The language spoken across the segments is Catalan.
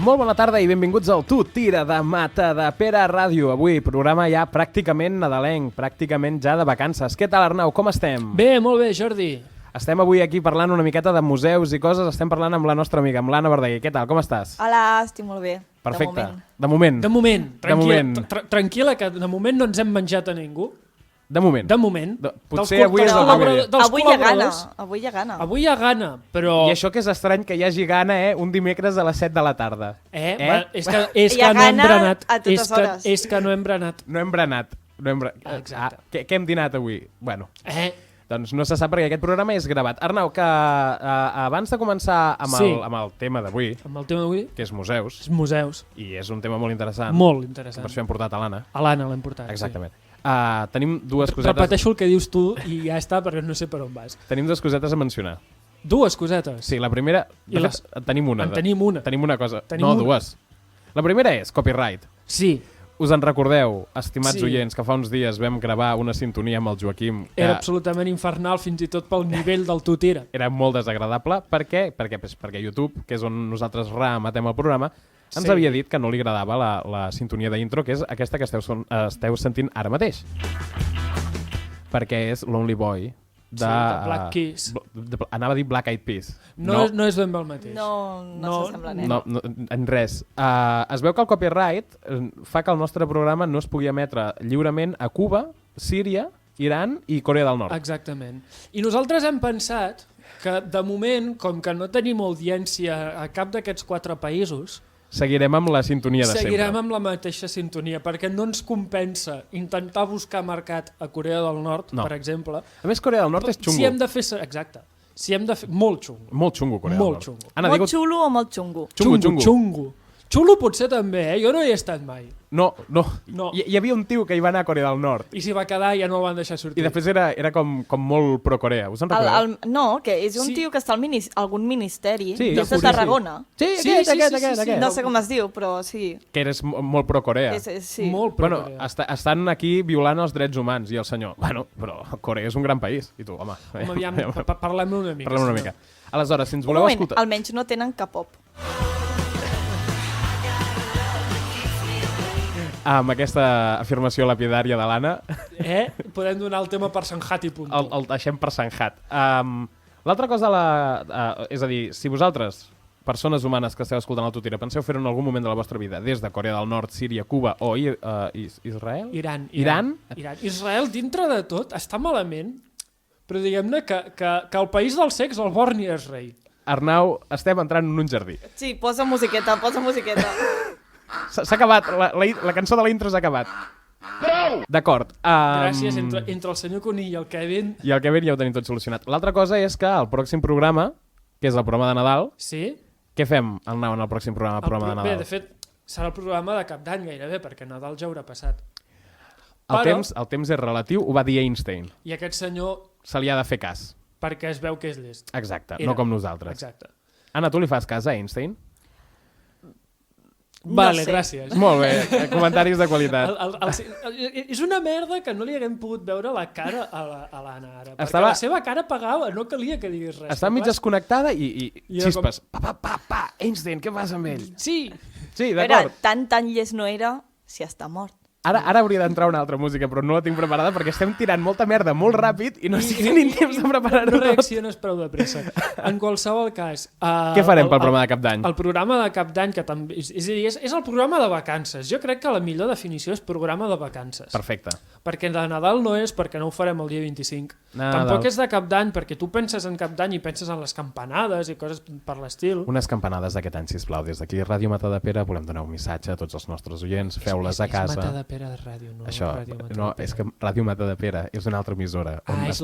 Molt bona tarda i benvinguts al Tu Tira de Matadepera Ràdio. Avui, programa ja pràcticament nadalenc, pràcticament ja de vacances. Què tal, Arnau? Com estem? Bé, molt bé, Jordi. Estem avui aquí parlant una miqueta de museus i coses. Estem parlant amb la nostra amiga, amb l'Anna Verdaguer. Què tal? Com estàs? Hola, estic molt bé. Perfecte. De moment. De moment. De moment. Tranquil·la, que de moment no ens hem menjat a ningú. De moment. De moment. Potser avui és el primer dia. Avui hi ha gana. Avui hi ha gana. Avui hi ha gana, però... I això que és estrany que hi hagi gana, un dimecres a les 7 de la tarda. Va, és que Hi ha no hem gana berenat. a totes hores. És que no hem berenat. No hem berenat. Exacte. Què hem dinat avui? Bueno... Doncs no se sap perquè aquest programa és gravat. Arnau, que abans de començar amb el tema d'avui, amb el tema d'avui, que és museus, és museus, i és un tema molt interessant. Molt interessant. Per això hem portat a l'Anna. A l'Anna l'hem portat. Exactament. Sí. Tenim dues cosetes... Repeteixo el que dius tu i ja està, perquè no sé per on vas. Tenim dues cosetes a mencionar. Dues cosetes? Sí, la primera... Tenim una. Tenim una. Tenim una cosa. Dues. La primera és copyright. Sí. Us en recordeu, estimats oients, que fa uns dies vam gravar una sintonia amb el Joaquim... Era absolutament infernal, fins i tot pel nivell del Tu Tira. Era molt desagradable. Per què? Perquè YouTube, que és on nosaltres rematem el programa, ens havia dit que no li agradava la sintonia d'intro, que és aquesta que esteu sentint ara mateix. Perquè és Lonely Boy de Black Keys. Anava a dir Black Eyed Peas. No és ben bé el mateix. No s'assembla net. No, en res. Es veu que el copyright fa que el nostre programa no es pugui emetre lliurement a Cuba, Síria, Iran i Corea del Nord. Exactament. I nosaltres hem pensat que, de moment, com que no tenim audiència a cap d'aquests 4 països, seguirem amb la sintonia de sempre. Seguirem amb la mateixa sintonia, perquè no ens compensa intentar buscar mercat a Corea del Nord, per exemple. A més, Corea del Nord és xungo. Si hem de fer... Exacte. Si hem de fer... Molt xungo. Molt xungo, Corea del Nord. Molt xungo. Anna, molt xulo o molt xungo? Xungo. Xulo potser també, Jo no hi he estat mai. No. Hi havia un tio que hi va anar a Corea del Nord. I s'hi va quedar i ja no el van deixar sortir. I després era com molt pro-Corea. Us en recordeu? No, que és un tio que està al algun ministeri de Sí. Tarragona. Sí, aquest. No sé com es diu, però sí. Que eres molt pro-Corea. Sí. Molt pro-Corea. Bueno, estan aquí violant els drets humans i el senyor, però Corea és un gran país. I tu, home aviam, parlem-ne una mica. Parlem una mica. Aleshores, si ens voleu escoltar... Almenys no tenen K-pop. Amb aquesta afirmació lapidària de l'Anna... Podem donar el tema per Sanjat i punt. El deixem per Sanjat. L'altra cosa, és a dir, si vosaltres, persones humanes que esteu escoltant el Tu Tira, penseu fer-ho en algun moment de la vostra vida, des de Corea del Nord, Síria, Cuba o Israel? Iran. Israel, dintre de tot, està malament, però diguem-ne que el país del sexe, el Borni és rei. Arnau, estem entrant en un jardí. Sí, posa musiqueta. S'ha acabat, la cançó de l'intro s'ha acabat. Prou! D'acord. Gràcies, entre el senyor Conill i el Kevin... I el Kevin ja ho tenim tot solucionat. L'altra cosa és que el pròxim programa, que és el programa de Nadal, què fem en el pròxim programa de Nadal? Bé, de fet, serà el programa de Cap d'Any gairebé, perquè Nadal ja haurà passat. El temps és relatiu, ho va dir Einstein. I aquest senyor... Se li ha de fer cas. Perquè es veu que és llest. Exacte, no com nosaltres. Exacte. Anna, tu li fas cas a Einstein? Vale, gràcies. Molt bé, comentaris de qualitat. És una merda que no li haguem pogut veure la cara a l'Anna ara, perquè la seva cara pagava, no calia que digués res. Està mig desconnectada i xispes. Einstein, què fas amb ell? Sí, d'acord. Tan llest no era si està mort. Ara hauria d'entrar una altra música, però no la tinc preparada perquè estem tirant molta merda molt ràpid i no estic tenint temps de preparar-ho tot. No reacciones prou de pressa. En qualsevol cas... Què farem pel programa de Cap d'Any? El programa de Cap d'Any, que també... És a dir, és el programa de vacances. Jo crec que la millor definició és programa de vacances. Perfecte. Perquè de Nadal no és, perquè no ho farem el dia 25. Tampoc és de Cap d'Any, perquè tu penses en Cap d'Any i penses en les campanades i coses per l'estil. Unes campanades d'aquest any, sisplau. Des d'aquí, Ràdio Matadepera, volem donar un missatge a tots els nostres oients. Feu-les a casa. De ràdio, no això, Ràdio Matadepera. No, és que Ràdio Matadepera és una altra emissora on es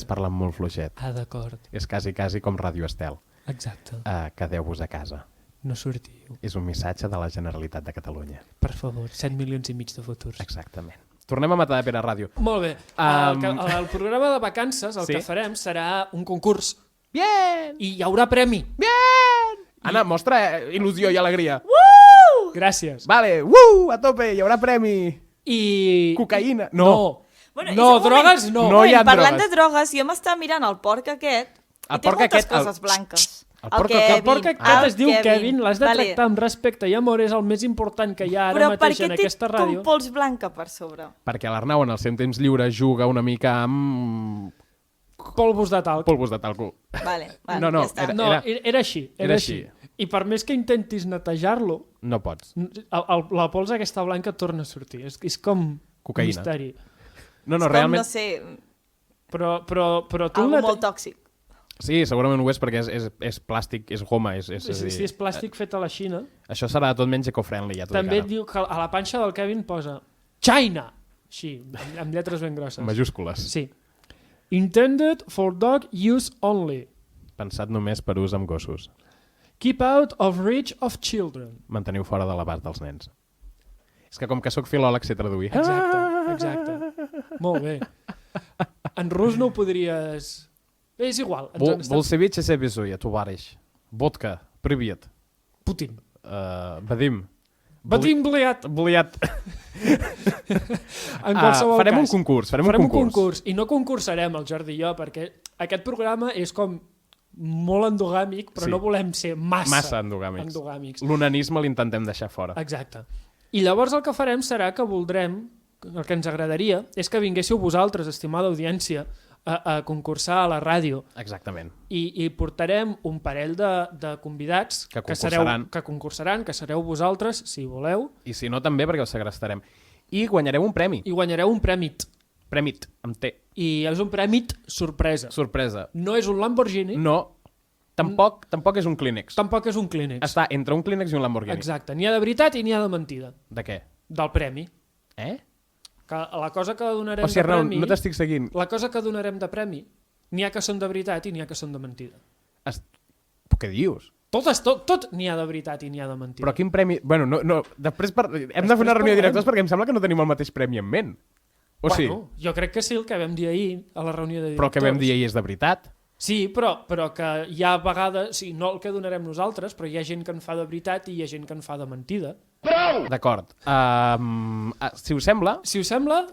parla molt fluixet. D'acord. És quasi com Ràdio Estel. Exacte. Quedeu-vos a casa. No sortiu. És un missatge de la Generalitat de Catalunya. Per favor, 7 milions i mig de futurs. Exactament. Tornem a Matadepera Ràdio. Molt bé. El programa de vacances, que farem serà un concurs. Bien! I hi haurà premi. Bien! Anna, mostra il·lusió i alegria. Gràcies. Vale, a tope, hi haurà premi. I... Cocaïna. No. Bueno, no, drogues no. No hi ha parlant drogues. de drogues, jo m'estava mirant el porc aquest i té moltes coses blanques. El porc aquest es diu Kevin, l'has de tractar amb respecte i amor, és el més important que hi ha ara mateix en aquesta ràdio. Però per què té com pols blanca per sobre? Perquè l'Arnau en el seu temps lliure juga una mica amb... Polvos de talc. Polvos de talc. Vale, no, ja està. Era així. I per més que intentis netejar-lo... No pots. La pols aquesta blanca torna a sortir. És com cocaïna. Misteri. No, realment... no sé... Però tu... Algo molt tòxic. Sí, segurament ho és perquè és plàstic, és goma. Si és plàstic fet a la Xina... Això serà tot menys eco-friendly, ja t'ho dic ara. També et diu que a la panxa del Kevin posa China! Així, amb lletres ben grosses. Majúscules. Sí. Intended for dog use only. Pensat només per ús amb gossos. Keep out of reach of children. Manteniu fora de l'abast dels nens. És que com que sóc filòleg sé traduir. Exacte. Molt bé. En rus no ho podries... És igual. Bolsevich se bezuia, tovarищ. Vodka, привет. Putin. Vadim. Vadim Bliat. En qualsevol farem cas. Farem un concurs. I no concursarem, el Jordi i jo, perquè aquest programa és com molt endogàmic, però no volem ser massa endogàmics. L'onanisme l'intentem deixar fora. Exacte. I llavors el que farem serà que voldrem, el que ens agradaria, és que vinguéssiu vosaltres, estimada audiència, a concursar a la ràdio. Exactament. I portarem un parell de convidats que concursaran, que sereu vosaltres, si voleu. I si no, també, perquè els segrestarem. I guanyareu un premi. Prèmit, amb T. I és un prèmit sorpresa. No és un Lamborghini. No, tampoc és un Kleenex. Tampoc és un Kleenex. Està entre un Kleenex i un Lamborghini. Exacte, n'hi ha de veritat i n'hi ha de mentida. De què? Del premi. Que la cosa que donarem de premi... Arnau, no t'estic seguint. La cosa que donarem de premi, n'hi ha que són de veritat i n'hi ha que són de mentida. Què dius? Tot n'hi ha de veritat i n'hi ha de mentida. Però quin premi... Bueno, no. Després hem de fer una reunió de directors perquè em sembla que no tenim el mateix premi en ment. Jo crec que sí, el que vam dir ahir a la reunió de directors. Però el que vam dir ahir és de veritat. Sí, però que hi ha vegades... Sí, no el que donarem nosaltres, però hi ha gent que en fa de veritat i hi ha gent que en fa de mentida. Prou! D'acord. Si us sembla,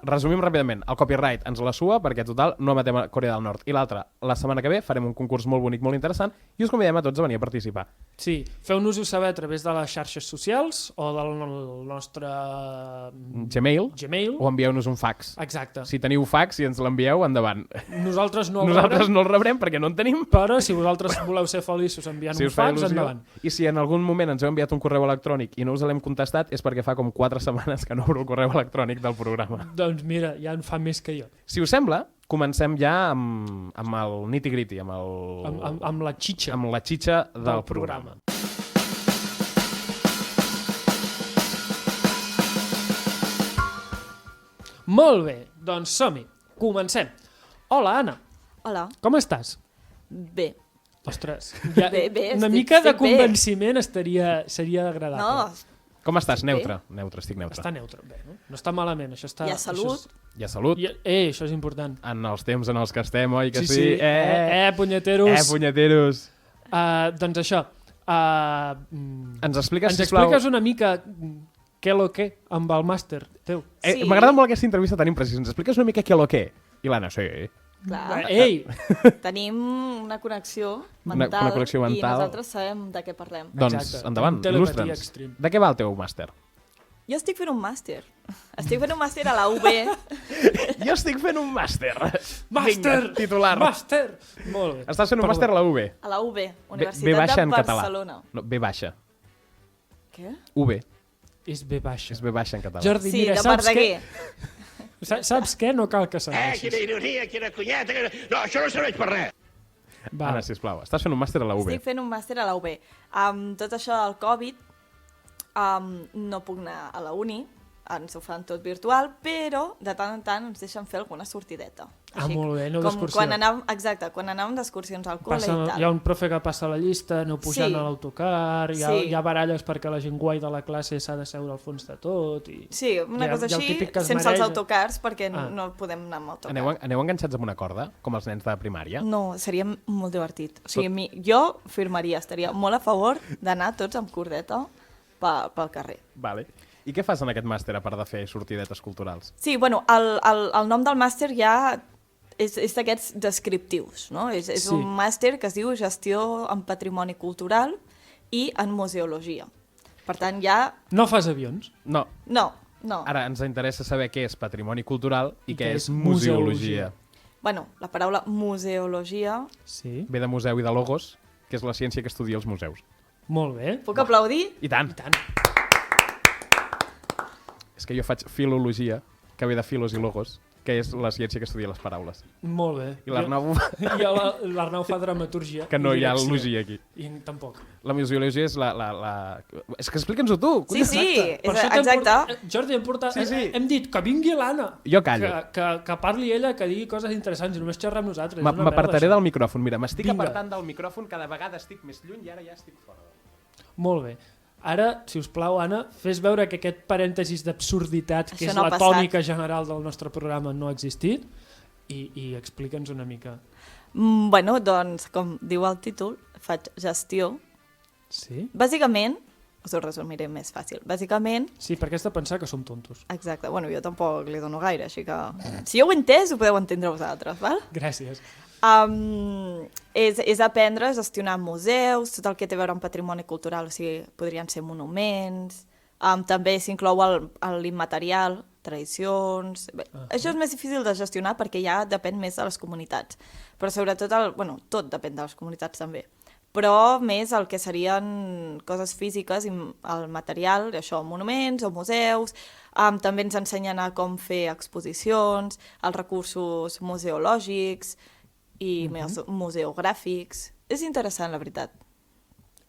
resumim ràpidament. El copyright ens la sua perquè, total, no emetem a Corea del Nord. I l'altre, la setmana que ve farem un concurs molt bonic, molt interessant i us convidem a tots a venir a participar. Sí, feu-nos-ho saber a través de les xarxes socials o del nostre... Gmail. O envieu-nos un fax. Exacte. Si teniu fax i ens l'envieu, endavant. Nosaltres no el rebrem perquè no en tenim. Però si vosaltres voleu ser feliços enviant un fax, endavant. I si en algun moment ens heu enviat un correu electrònic i no us l'hem contestat és perquè fa com 4 setmanes que no obro el correu electrònic del programa. Doncs mira, ja en fa més que jo. Si us sembla, comencem ja amb el nitty-gritty, amb la xitxa. Amb la xitxa del programa. Molt bé, doncs som-hi. Comencem. Hola, Anna. Hola. Com estàs? Bé. Ostres, bé, una mica de convenciment seria agradable. No. Com estàs? Neutre, estic neutre. Està neutre, bé, no? No està malament. Això està, hi ha salut. Hi ha salut. Això és important. En els temps en els que estem, oi que sí? Sí. Punyeteros. Punyeteros. Doncs això. Ens expliques una mica què lo què amb el màster teu. M'agrada molt aquesta entrevista tan imprecisa. Ens expliques una mica què lo què? I l'Anna, sí. Clar. Tenim una connexió mental, i nosaltres sabem de què parlem. Doncs endavant, il·lustra'ns. De què va el teu màster? Jo estic fent un màster. Estic fent un màster a la UB. Jo estic fent un màster. Màster! Titular. Màster! Molt bé. Estàs fent un màster a la UB. A la UB, Universitat de Barcelona. No, B baixa. Què? UB. És B baixa. És B baixa en català. Jordi, sí, mira, de Verdaguer. Saps què? No cal que segueixis. Quina ironia, quina cunyeta... No, això no serveix per res. Anna, sisplau, estàs fent un màster a la UB. Estic fent un màster a la UB. Amb tot això del Covid, no puc anar a la uni, ens ho fan tot virtual, però de tant en tant ens deixen fer alguna sortideta. Així, molt bé, no d'excursió. Quan anàvem d'excursions al col·le i tal. Hi ha un profe que passa la llista, no pujant a l'autocar, hi ha baralles perquè la gent guai de la classe s'ha de seure al fons de tot. Sí, una cosa així, sense els autocars, perquè no podem anar amb autocar. Aneu enganxats amb una corda, com els nens de primària? No, seria molt divertit. O sigui, jo firmaria, estaria molt a favor d'anar tots amb cordeta pel carrer. Vale. I què fas en aquest màster a part de fer sortidetes culturals? Sí, bueno, el nom del màster ja és d'aquests descriptius, no? És Sí. un màster que es diu Gestió en Patrimoni Cultural i en Museologia. Per tant, ja... No fas avions. No, No. ara ens interessa saber què és patrimoni cultural i què és museologia. museologia. Bueno, la paraula museologia... Sí. Ve de museu i de logos, que és la ciència que estudia els museus. Molt bé. Puc aplaudir? I tant! I tant. És que jo faig filologia, que ve de filos i logos, que és la ciència que estudia les paraules. Molt bé. I l'Arnau, I l'Arnau fa dramaturgia. que no i hi ha direcció. logia aquí. I tampoc. La museologia és És que explica'ns-ho tu! Sí, sí, Per això t'hem exacte. Jordi, Sí. hem dit que vingui l'Anna. Jo callo. Que parli ella, que digui coses interessants i només xerra amb nosaltres. És una M'apartaré merda, del micròfon. Mira, m'estic Vinga. apartant del micròfon, cada vegada estic més lluny i ara ja estic fora. això. Molt bé. Ara, si us plau, Anna, fes veure que aquest parèntesis d'absurditat, que Això és no ha la passat. tònica general del nostre programa, no ha existit, i explica'ns una mica. Bueno, doncs, com diu el títol, faig gestió. Sí? Bàsicament, us ho resumiré més fàcil. Bàsicament, Sí, perquè has de pensar que som tontos. exacte, bueno, jo tampoc li dono gaire, així que... Si jo ho he entès, ho podeu entendre vosaltres, val? Gràcies. És aprendre a gestionar museus, tot el que té a veure amb patrimoni cultural, o sigui, podrien ser monuments, també s'inclou l'immaterial, tradicions... Bé, això és més difícil de gestionar perquè ja depèn més de les comunitats, però sobretot, tot depèn de les comunitats també, però més el que serien coses físiques i el material, això, monuments o museus, també ens ensenyen a com fer exposicions, els recursos museològics i museogràfics. És interessant, la veritat.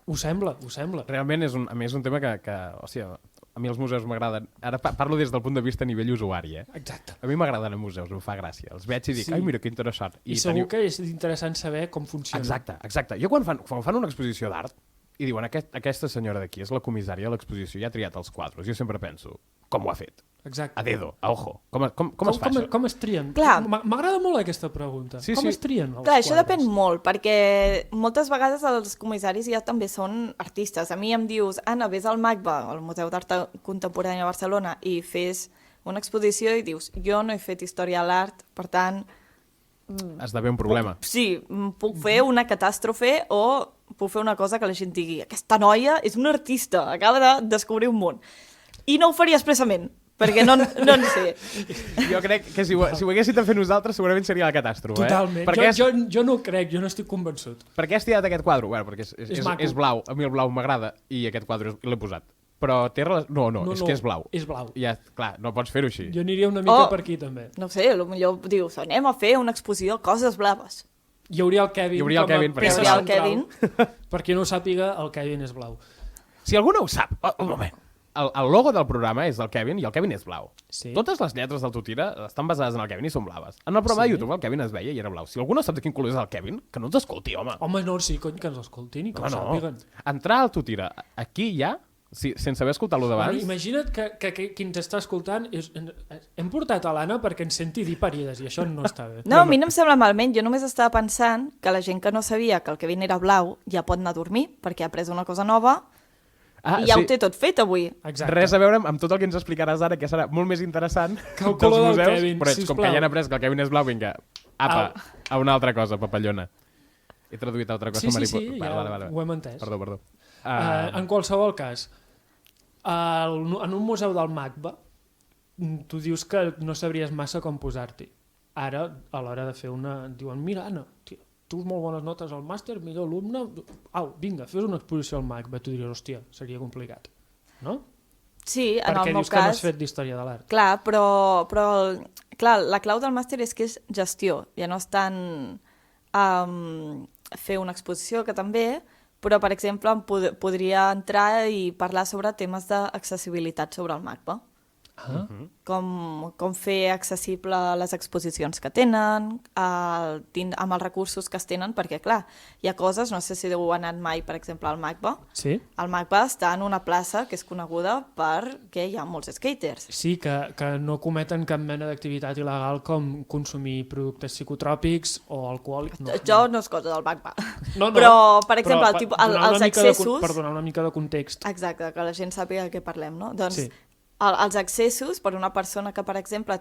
Ho sembla, ho sembla. Realment és a més un tema que o sigui, a mi els museus m'agraden. Ara parlo des del punt de vista a nivell usuari, Exacte. A mi m'agraden els museus, em fa gràcia. Els veig i dic, Sí. ai, mira, que interessant. I segur que és interessant saber com funciona. Exacte. Jo quan fan una exposició d'art i diuen, aquesta senyora d'aquí és la comissària de l'exposició i ha triat els quadres, jo sempre penso, com ho ha fet? Exacte. A dedo, a ojo. Com es fa això? Com es trien? Clar. M'agrada molt aquesta pregunta. Sí, com sí. es trien els Clar, això quadres? depèn molt, perquè moltes vegades els comissaris ja també són artistes. A mi em dius, Anna, vés al MACBA, al Museu d'Art Contemporani a Barcelona, i fes una exposició i dius, jo no he fet història a l'art, per tant, Esdevé un problema. sí, puc fer una catàstrofe o puc fer una cosa que la gent digui, aquesta noia és una artista, acaba de descobrir un món. I no ho faria expressament, perquè no en sé. Jo crec que si ho haguéssim de fer nosaltres segurament seria la catàstrofe. Totalment. Jo no ho crec, jo no estic convençut. Per què has tirat aquest quadre? Bueno, perquè És maco. és blau. A mi el blau m'agrada i aquest quadre l'he posat. Però té relació... No, és que és blau. És blau. Ja, clar, no pots fer-ho així. Jo aniria una mica per aquí, també. No ho sé, potser dius, anem a fer una exposició coses blaves. Hi hauria el Kevin, Hi hauria el com a Kevin, perquè peça és blau. central. Hi hauria el Per qui no ho sàpiga, el Kevin és blau. Si algú no ho sap, un moment. El logo del programa és del Kevin i el Kevin és blau. Sí. Totes les lletres del Tutira estan basades en el Kevin i són blaves. En el programa de YouTube el Kevin es veia i era blau. Si algú no sap de quin color és el Kevin, que no ens escolti, home. Home, no, sí, cony, que ens escoltin i que ho sàpiguen. Entrar al Tutira aquí ja, sense haver escoltat-lo Bueno, d'abans... imagina't que qui ens està escoltant hem portat a l'Anna perquè ens senti dir parides i això no està bé. No, a mi no em sembla malament. Jo només estava pensant que la gent que no sabia que el Kevin era blau ja pot anar a dormir perquè ha après una cosa nova i ja ho té tot fet avui. Exacte. Res a veure amb tot el que ens explicaràs ara, que serà molt més interessant Que el color del Kevin, però com sisplau. que ja han après que el Kevin és blau, vinga, apa, a una altra cosa, papallona. He traduït a altra cosa, Sí, mariposa. ja Vale. ho hem entès. Perdó. En qualsevol cas, en un museu del MACBA, tu dius que no sabries massa com posar-t'hi. Ara, a l'hora de fer una... Diuen, mira, Anna, tia, tu molt bones notes al màster, millor alumne... Au, vinga, fes una exposició al MACBA. Tu diries, hòstia, seria complicat. No? Sí, en Perquè el meu dius que no has cas... fet d'història de l'art. Clar, clar, la clau del màster és que és gestió. Ja no és tant fer una exposició, que també, però, per exemple, podria entrar i parlar sobre temes d'accessibilitat sobre el MACBA. Com fer accessible les exposicions que tenen, amb els recursos que es tenen, perquè, clar, hi ha coses, no sé si heu anat mai, per exemple, al MACBA. Sí? El MACBA està en una plaça que és coneguda perquè hi ha molts skaters. Sí, que no cometen cap mena d'activitat il·legal com consumir productes psicotròpics o alcohol. Jo no és cosa del MACBA. No, Però, per exemple, donar els una mica accessos... per donar una mica de context. Exacte, que la gent sàpiga de què parlem, no? Doncs Sí. Els accessos per una persona que, per exemple,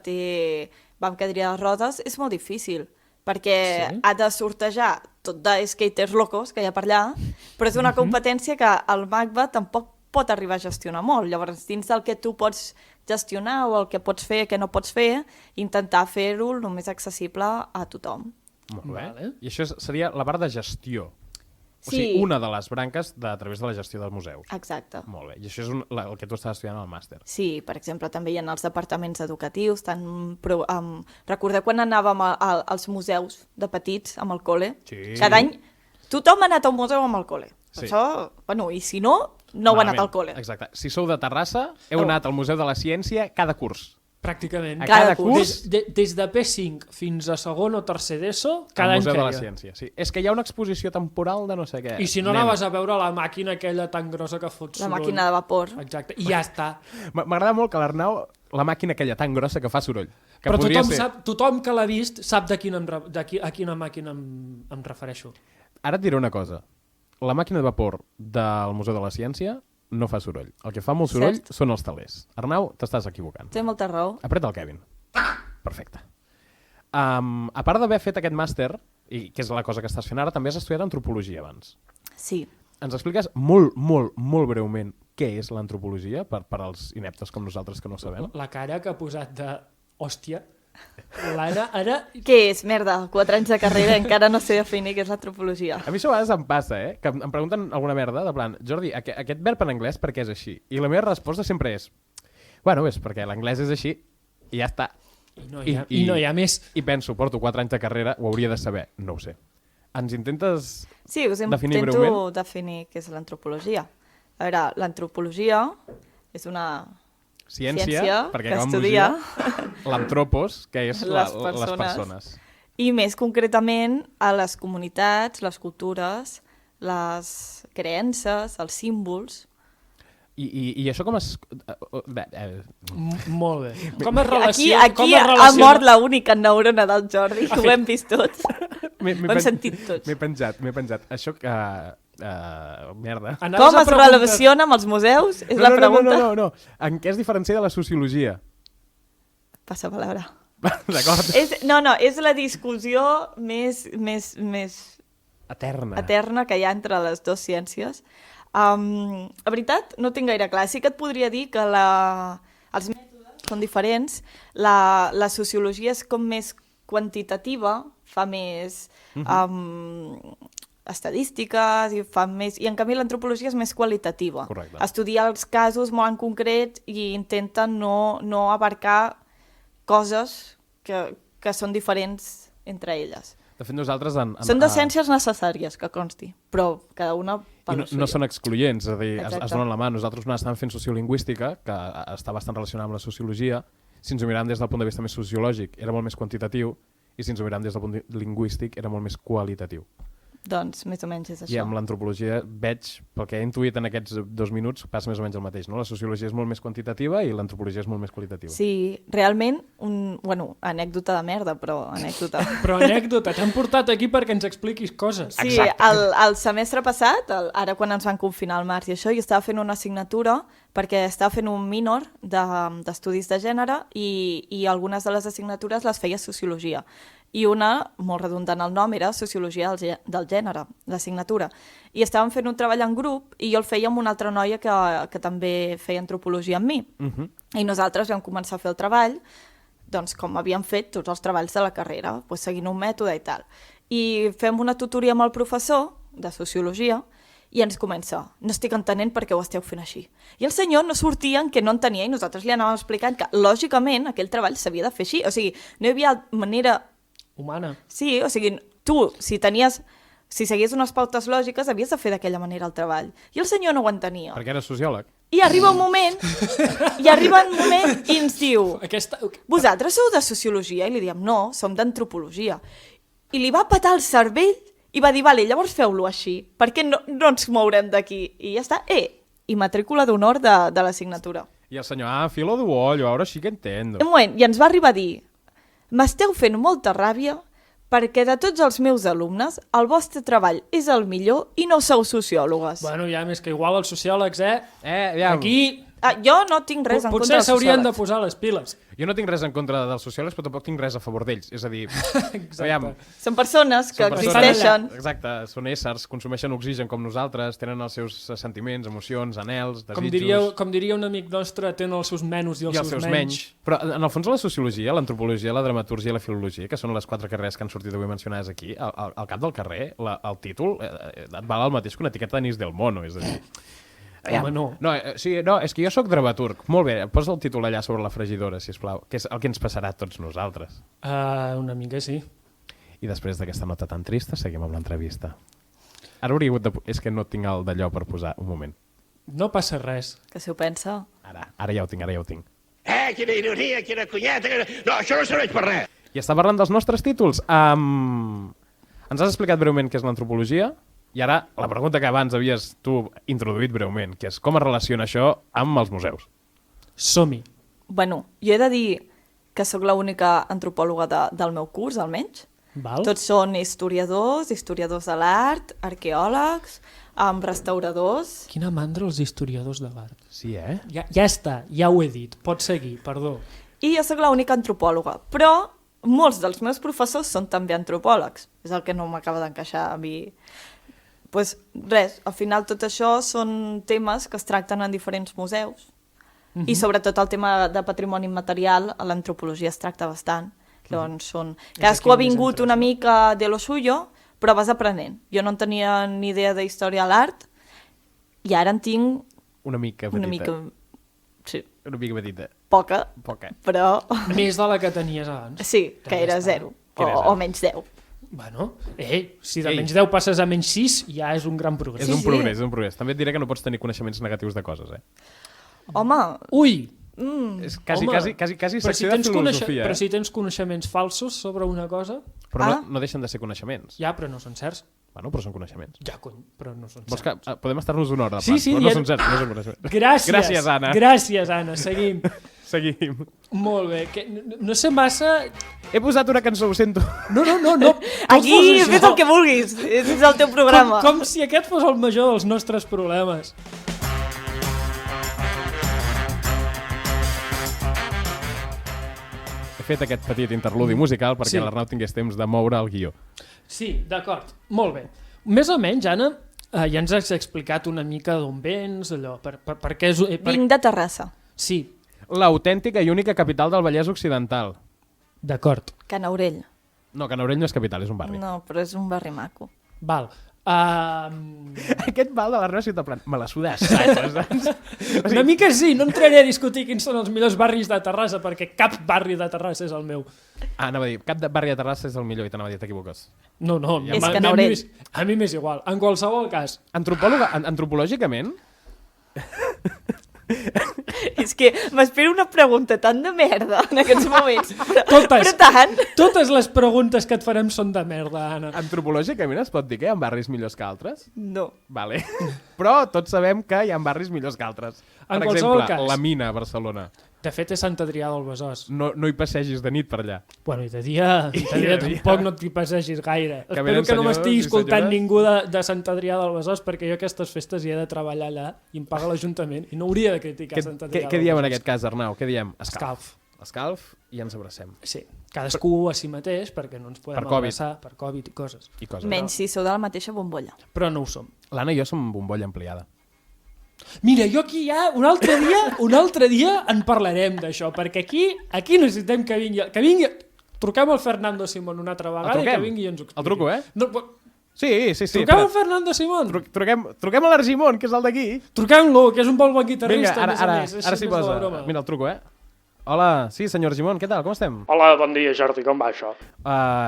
va amb cadira de rodes és molt difícil. perquè ha de sortejar tot de skaters locos que hi ha per allà, però és una competència que el MACBA tampoc pot arribar a gestionar molt. Llavors, dins del que tu pots gestionar o el que pots fer, que no pots fer, intentar fer-ho el més accessible a tothom. Molt bé. Vale. I això seria la part de gestió. O Sí. sigui, una de les branques a través de la gestió del museu. Exacte. Molt bé. I això és el que tu estàs estudiant al màster. Sí, per exemple, també hi ha els departaments educatius. Recordeu quan anàvem als museus de petits amb el col·le? Sí. Cada any tothom ha anat a un museu amb el col·le. Sí. Això, bueno, i si no, no heu anat al col·le. Exacte. Si sou de Terrassa, heu anat al Museu de la Ciència cada curs. Pràcticament. A Cada cada curs, Des de P5 fins a segon o tercer d'ESO, cada al any Museu de la feia. Ciència. Sí. És que hi ha una exposició temporal de no sé què. I si no Nen. anaves a veure la màquina aquella tan grossa que fot La soroll. màquina de vapor. Exacte, i ja està. M'agrada molt que l'Arnau, la màquina aquella tan grossa que fa soroll. Que Però podria tothom que l'ha vist sap a quina màquina em refereixo. Ara et diré una cosa. La màquina de vapor del Museu de la Ciència no fa soroll. El que fa molt soroll Cert. són els telers. Arnau, t'estàs equivocant. Té molta raó. Apreta el Kevin. Perfecte. A part d'haver fet aquest màster, i que és la cosa que estàs fent ara, també has estudiat antropologia abans. Sí. Ens expliques molt, molt, molt breument què és l'antropologia per als ineptes com nosaltres que no ho sabem? La cara que ha posat de... Hòstia, l'Anna ara... Què és? Merda, 4 anys de carrera i encara no sé definir què és l'antropologia. A mi això a vegades em passa, que em pregunten alguna merda, de plan, Jordi, aquest verb en anglès per què és així? I la meva resposta sempre és, bueno, és perquè l'anglès és així i ja està. I no hi ha més. I penso, porto 4 anys de carrera, ho hauria de saber, no ho sé. Ens intentes... Sí, us definir intento breument? definir què és l'antropologia. A veure, l'antropologia és una Ciència, perquè que acabem estudia l'antropos, que és les les persones. persones. i més concretament a les comunitats, les cultures, les creences, els símbols. I això com es... Molt bé. Com es Aquí, relaciona... aquí ha mort l'única neurona del Jordi, que ho hem vist tots. Ho hem sentit tots. M'he penjat. Això que... merda. Com es relaciona amb els museus? És la pregunta. No. En què es diferencia de la sociologia? Passa palabra. D'acord. És la discussió més Eterna. eterna que hi ha entre les dues ciències. A veritat, no tinc gaire clar. Sí que et podria dir que els mètodes són diferents. La sociologia és com més quantitativa, fa més estadístiques i fa més... I en canvi l'antropologia és més qualitativa. Correcte. Estudia els casos molt en concret i intenta no abarcar coses que són diferents entre elles. De fet, nosaltres... Són de ciències necessàries, que consti, però cada una per I lo suyo. no són excloents, és a dir, es Exacte. donen la mà. Nosaltres estàvem fent sociolingüística, que està bastant relacionada amb la sociologia. Si ens ho mirem des del punt de vista més sociològic, era molt més quantitatiu, i si ens ho mirem des del punt lingüístic, era molt més qualitatiu. Doncs més o menys és això. I amb l'antropologia veig, pel que he intuït en aquests 2 minuts, passa més o menys el mateix. No? La sociologia és molt més quantitativa i l'antropologia és molt més qualitativa. Sí, realment, anècdota de merda, però anècdota. Però anècdota, t'han portat aquí perquè ens expliquis coses. Sí, el semestre passat, ara quan ens van confinar al març i això, jo estava fent una assignatura perquè estava fent un minor d'estudis de gènere i algunes de les assignatures les feia sociologia. I una, molt redundant el nom, era Sociologia del Gènere, l'assignatura. I estàvem fent un treball en grup i jo el feia amb una altra noia que també feia antropologia amb mi. I nosaltres vam començar a fer el treball, doncs com havíem fet tots els treballs de la carrera, doncs seguint un mètode i tal. I fem una tutoria amb el professor de Sociologia i ens comença, no estic entenent per què ho esteu fent així. I el senyor no sortia en què no entenia i nosaltres li anàvem explicant que, lògicament, aquell treball s'havia de fer així. O sigui, no hi havia manera... Humana. Sí, o sigui, tu, si seguies unes pautes lògiques, havies de fer d'aquella manera el treball. I el senyor no ho entenia. Perquè era sociòleg. I arriba un moment, i ens diu, vosaltres sou de sociologia? I li diem, no, som d'antropologia. I li va petar el cervell i va dir, vale, llavors feu-lo així, perquè no ens mourem d'aquí. I ja està, i matrícula d'honor de l'assignatura. I el senyor, filo d'uollo, ara sí que entendo. Un moment, i ens va arribar a dir, m'esteu fent molta ràbia perquè de tots els meus alumnes el vostre treball és el millor i no sou sociòlogues. Bueno, ja més que igual els sociòlegs, Ja, aquí Jo no tinc res en contra Potser dels s'haurien de sociòlegs. posar les piles. Jo no tinc res en contra dels sociòlegs, però tampoc tinc res a favor d'ells. És a dir, aviam, Són persones que són persones- existeixen. Exacte, són éssers, consumeixen oxigen com nosaltres, tenen els seus sentiments, emocions, anhels, Com desitjos... diria un amic nostre, tenen els seus menys i els seus menys. Però en el fons la sociologia, l'antropologia, la dramaturgia i la filologia, que són les 4 carreres que han sortit avui mencionades aquí, al cap del carrer, el títol et val el mateix que una etiqueta d'Anís del Mono, és a dir... Home, no. No, sí, no, és que jo sóc dramaturg. Molt bé, posa el títol allà sobre la fregidora, sisplau, que és el que ens passarà a tots nosaltres. Una mica sí. I després d'aquesta nota tan trista, seguim amb l'entrevista. Ara hauria hagut de... És que no tinc el d'allò per posar un moment. No passa res. Que si ho pensa... Ara ja ho tinc. Quina ironia, quina cunyeta... No, això no serveix per res. I està parlant dels nostres títols. Ens has explicat breument què és l'antropologia, i ara la pregunta que abans havies tu introduït breument, que és com es relaciona això amb els museus. Som-hi. Bueno, jo he de dir que sóc l'única antropòloga del meu curs, almenys. Val? Tots són historiadors de l'art, arqueòlegs, restauradors... Quina mandra els historiadors de l'art. Sí, eh? Ja està, ja ho he dit. Pots seguir, perdó. I jo sóc l'única antropòloga, però molts dels meus professors són també antropòlegs. És el que no m'acaba d'encaixar a mi. Pues res, al final tot això són temes que es tracten en diferents museus i sobretot el tema de patrimoni immaterial a l'antropologia es tracta bastant. Llavors cadascú ha vingut una mica de lo suyo, però vas aprenent. Jo no en tenia ni idea d'història a l'art i ara en tinc Una mica petita. Sí, Una mica petita. poca, però Més de la que tenies abans. sí, que Ja era està. 0 Que era zero. o menys 10. Bueno, si de menys 10 passes a menys 6, ja és un gran progrés. És un progrés, és un progrés. També et diré que no pots tenir coneixements negatius de coses, eh? Home, Ui! És quasi Però secció de filosofia, però eh? si tens coneixements falsos sobre una cosa, Però no deixen de ser coneixements. ja, però no són certs. Bueno, però són coneixements. Ja, cony, però no són Vols certs. que podem estar-nos una hora de Sí, parlant, sí, però no ja- són certs, no són coneixements. Gràcies. Gràcies, Anna. Seguim. Seguim. Molt bé. No sé massa... He posat una cançó, ho sento. No. aquí fes el que vulguis, és el teu programa. Com si aquest fos el major dels nostres problemes. He fet aquest petit interludi musical perquè Sí. l'Arnau tingués temps de moure el guió. Sí, d'acord. Molt bé. Més o menys, Anna, ja ens has explicat una mica d'on vens, allò, per què és... Vinc de Terrassa, Sí, L'autèntica i única capital del Vallès Occidental. d'acord. Can Aurell. No, Can Aurell no és capital, és un barri. No, però és un barri maco. Val. Aquest val de l'Arnau Ciutat Plan, me la suda, saps? Una mica sí, no entraré a discutir quins són els millors barris de Terrassa, perquè cap barri de Terrassa és el meu. Anava a dir, cap de barri de Terrassa és el millor i t'anava a dir, t'equivoques. No, És Can Aurell. a mi m'és igual. En qualsevol cas, Antropològicament, És que m'espero una pregunta tan de merda en aquests moments. Totes. Però tant. totes les preguntes que et farem són de merda, Anna. antropològicament es pot dir que hi ha barris millors que altres? No. Vale. Però tots sabem que hi ha barris millors que altres. En Per qualsevol exemple, cas. la Mina a Barcelona. De fet, és Sant Adrià del Besòs. No hi passegis de nit per allà. Bueno, i de dia tampoc no t'hi passegis gaire. Que Espero venen que no senyors m'estigui i escoltant senyores. ningú de Sant Adrià del Besòs, perquè jo aquestes festes hi he de treballar allà i em paga l'Ajuntament i no hauria de criticar Sant Adrià Què diem en aquest cas, Arnau? Què diem? Escalf. Escalf i ens abracem. Sí, cadascú a si mateix, perquè no ens podem Per Covid. abraçar per Covid i coses. I coses. Menys si sou de la mateixa bombolla. Però no ho som. L'Anna i jo som bombolla ampliada. Mira, jo aquí ja un altre dia en parlarem d'això, perquè aquí necessitem que vingui... Truquem al Fernando Simón una altra vegada i que vingui i ens ho expliqui. El truco, eh? No, Sí. truquem al Fernando Simón. Truquem a l'Argimon, que és el d'aquí. Truquem-lo, que és un bon guitarrista. Vinga, a més a més. ara s'hi posa. Mira el truco, eh? Hola, sí, senyor Argimon, què tal? Com estem? Hola, bon dia, Jordi, com va això?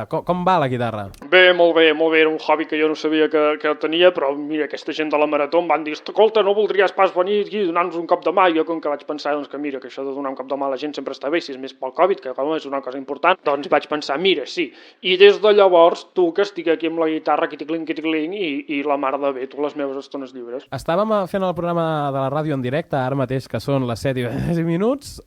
Com va la guitarra? Bé, molt bé, era un hobby que jo no sabia que tenia, però mira, aquesta gent de la Marató em van dir, escolta, no voldries pas venir aquí i donar-nos un cop de mà? I jo com que vaig pensar, doncs que mira, que això de donar un cop de mà a la gent sempre està bé, si és més pel Covid, que com és una cosa important, doncs vaig pensar, mira, sí. I des de llavors, tu que estic aquí amb la guitarra, quiticling, i la mar de bé, tu les meves estones lliures. Estàvem fent el programa de la ràdio en directe, ara mateix, que són les 7:20,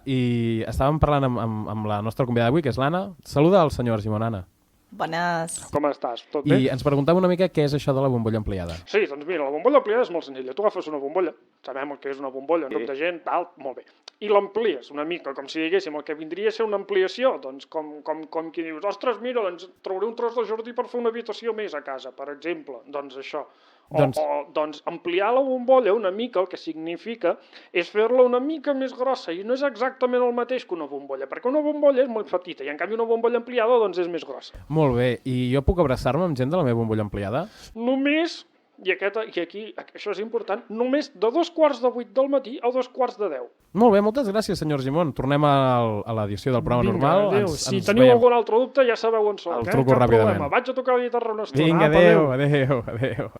i estàvem parlant amb la nostra convidada d'avui, que és l'Anna. Saluda al senyor Argimon, Anna. Bones. Com estàs? Tot bé? I ens preguntava una mica què és això de la bombolla ampliada. Sí, doncs mira, la bombolla ampliada és molt senzilla. Tu agafes una bombolla, sabem el que és una bombolla, un grup de gent, tal, molt bé. I l'amplies una mica, com si diguéssim, el que vindria a ser una ampliació, doncs com qui dius, ostres, mira, doncs trauré un tros de jardí per fer una habitació més a casa, per exemple. Doncs això. Doncs ampliar la bombolla una mica el que significa és fer-la una mica més grossa i no és exactament el mateix que una bombolla, perquè una bombolla és molt petita i en canvi una bombolla ampliada doncs és més grossa. Molt bé, i jo puc abraçar-me amb gent de la meva bombolla ampliada? Només, i aquí això és important, només de 7:45 del matí a 7:45. Molt bé, moltes gràcies, senyor Gimón. Tornem a l'edició del programa normal. Adéu. Si teniu algun altre dubte ja sabeu on soc. El truco ràpidament. Problema. Vaig a tocar la guitarra una estona. Vinga, Apa, adéu.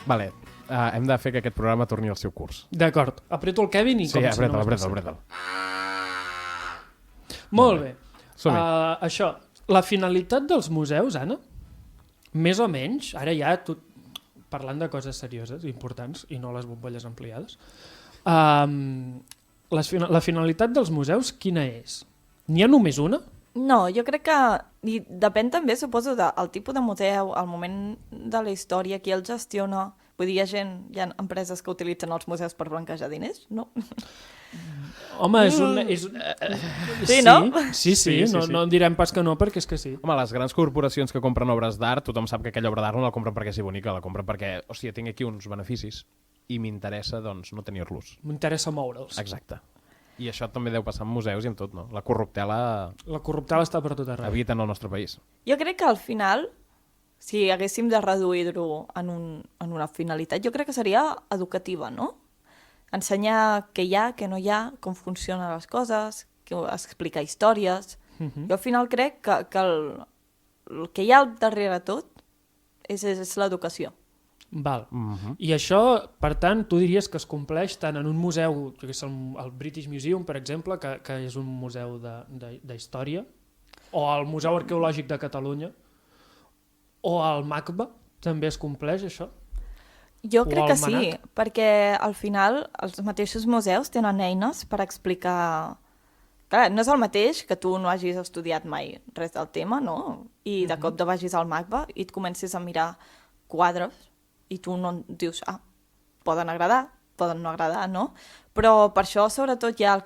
Vale, hem de fer que aquest programa torni al seu curs. D'acord. Apreto el Kevin i Sí, com si no apreta'l. Molt bé. Som-hi. Això, la finalitat dels museus, Anna, més o menys, ara ja parlant de coses serioses, importants, i no les bombolles ampliades, la finalitat dels museus quina és? N'hi ha només una? No, jo crec que i depèn també, suposo, del tipus de museu, el moment de la història, qui el gestiona. Vull dir, hi ha empreses que utilitzen els museus per blanquejar diners, no? Home, Sí, no? Sí, no direm pas que no, perquè és que sí. Home, les grans corporacions que compren obres d'art, tothom sap que aquella obra d'art no la compren perquè sigui bonica, la compren perquè, o sigui, tinc aquí uns beneficis i m'interessa, doncs, no tenir-los. M'interessa moure'ls. Exacte. I això també deu passar en museus i en tot, no? La corruptela La corruptela està per tot arreu. habita en el nostre país. Jo crec que al final, si haguéssim de reduir-ho en una finalitat, jo crec que seria educativa, no? Ensenyar què hi ha, què no hi ha, com funcionen les coses, explicar històries. Jo al final crec que el que hi ha al darrere tot és l'educació. Val. I això, per tant, tu diries que es compleix tant en un museu, que és el British Museum, per exemple, que és un museu d'història, o el Museu Arqueològic de Catalunya, o el MACBA, també es compleix això? Jo crec que sí, perquè al final els mateixos museus tenen eines per explicar... Clar, no és el mateix que tu no hagis estudiat mai res del tema, no? I de cop te vagis al MACBA i et comencis a mirar quadres i tu no dius, poden agradar, poden no agradar, no? Però per això, sobretot, hi ha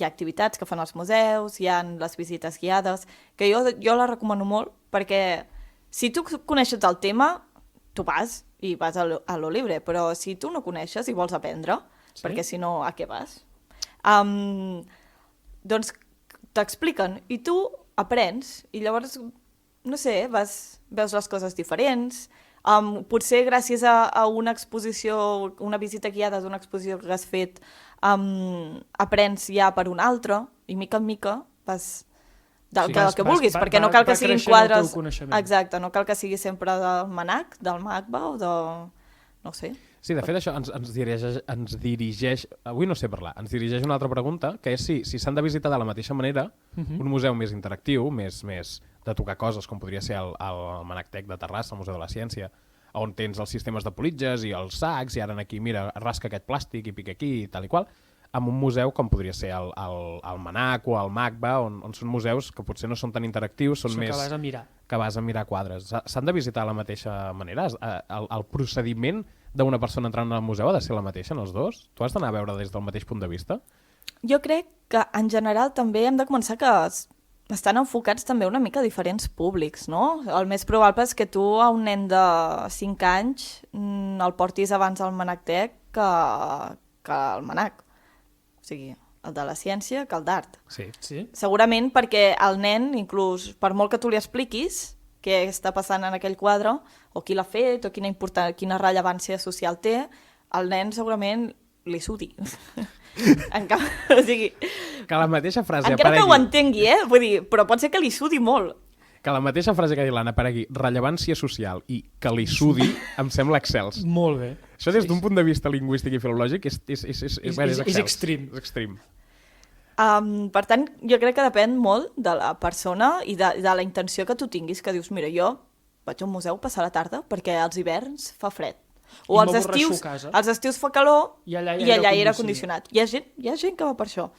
activitats que fan els museus, hi ha les visites guiades, que jo les recomano molt, perquè si tu coneixes el tema, tu vas i vas a lo libre, però si tu no coneixes i vols aprendre, perquè si no, a què vas? Doncs t'expliquen i tu aprens i llavors, no sé, veus les coses diferents. Potser gràcies a una exposició, una visita guiada d'una exposició que has fet, aprens ja per una altra i mica en mica vas del que vulguis, perquè no cal que siguin quadres... Exacte, no cal que sigui sempre del MANAC, del MACBA o de... no sé. Sí, de fet això ens dirigeix, avui no sé parlar, ens dirigeix una altra pregunta, que és si s'han de visitar de la mateixa manera un museu més interactiu, més de tocar coses, com podria ser el Manactec de Terrassa, el Museu de la Ciència, on tens els sistemes de politges i els sacs, i ara aquí, mira, rasca aquest plàstic i pica aquí i tal i qual, amb un museu com podria ser el MANAC o el MACBA, on són museus que potser no són tan interactius, són més... que vas a mirar quadres. S'han de visitar de la mateixa manera? El procediment d'una persona entrant al museu ha de ser la mateixa en els dos? Tu has d'anar a veure des del mateix punt de vista? Jo crec que en general també hem de començar que estan enfocats també una mica a diferents públics, no? El més probable és que tu a un nen de 5 anys el portis abans al Manactec que al Manac. O sigui, el de la ciència que el d'art. Sí. Segurament perquè el nen, inclús per molt que tu li expliquis què està passant en aquell quadre, o qui l'ha fet, o quina rellevància social té, el nen segurament li sudi. O sigui, que la mateixa frase encara que ho entengui, vull dir, però pot ser que li sudi molt. Que la mateixa frase que ha dit l'Anna aparegui rellevància social i que li sudi em sembla excels. Molt bé. Això des d'un punt de vista lingüístic i filològic és extrem. És extrem. Per tant, jo crec que depèn molt de la persona i de la intenció que tu tinguis, que dius, mira, jo vaig a un museu a passar la tarda perquè als hiverns fa fred. O als estius fa calor i allà aire condicionat. Hi ha gent que va per això.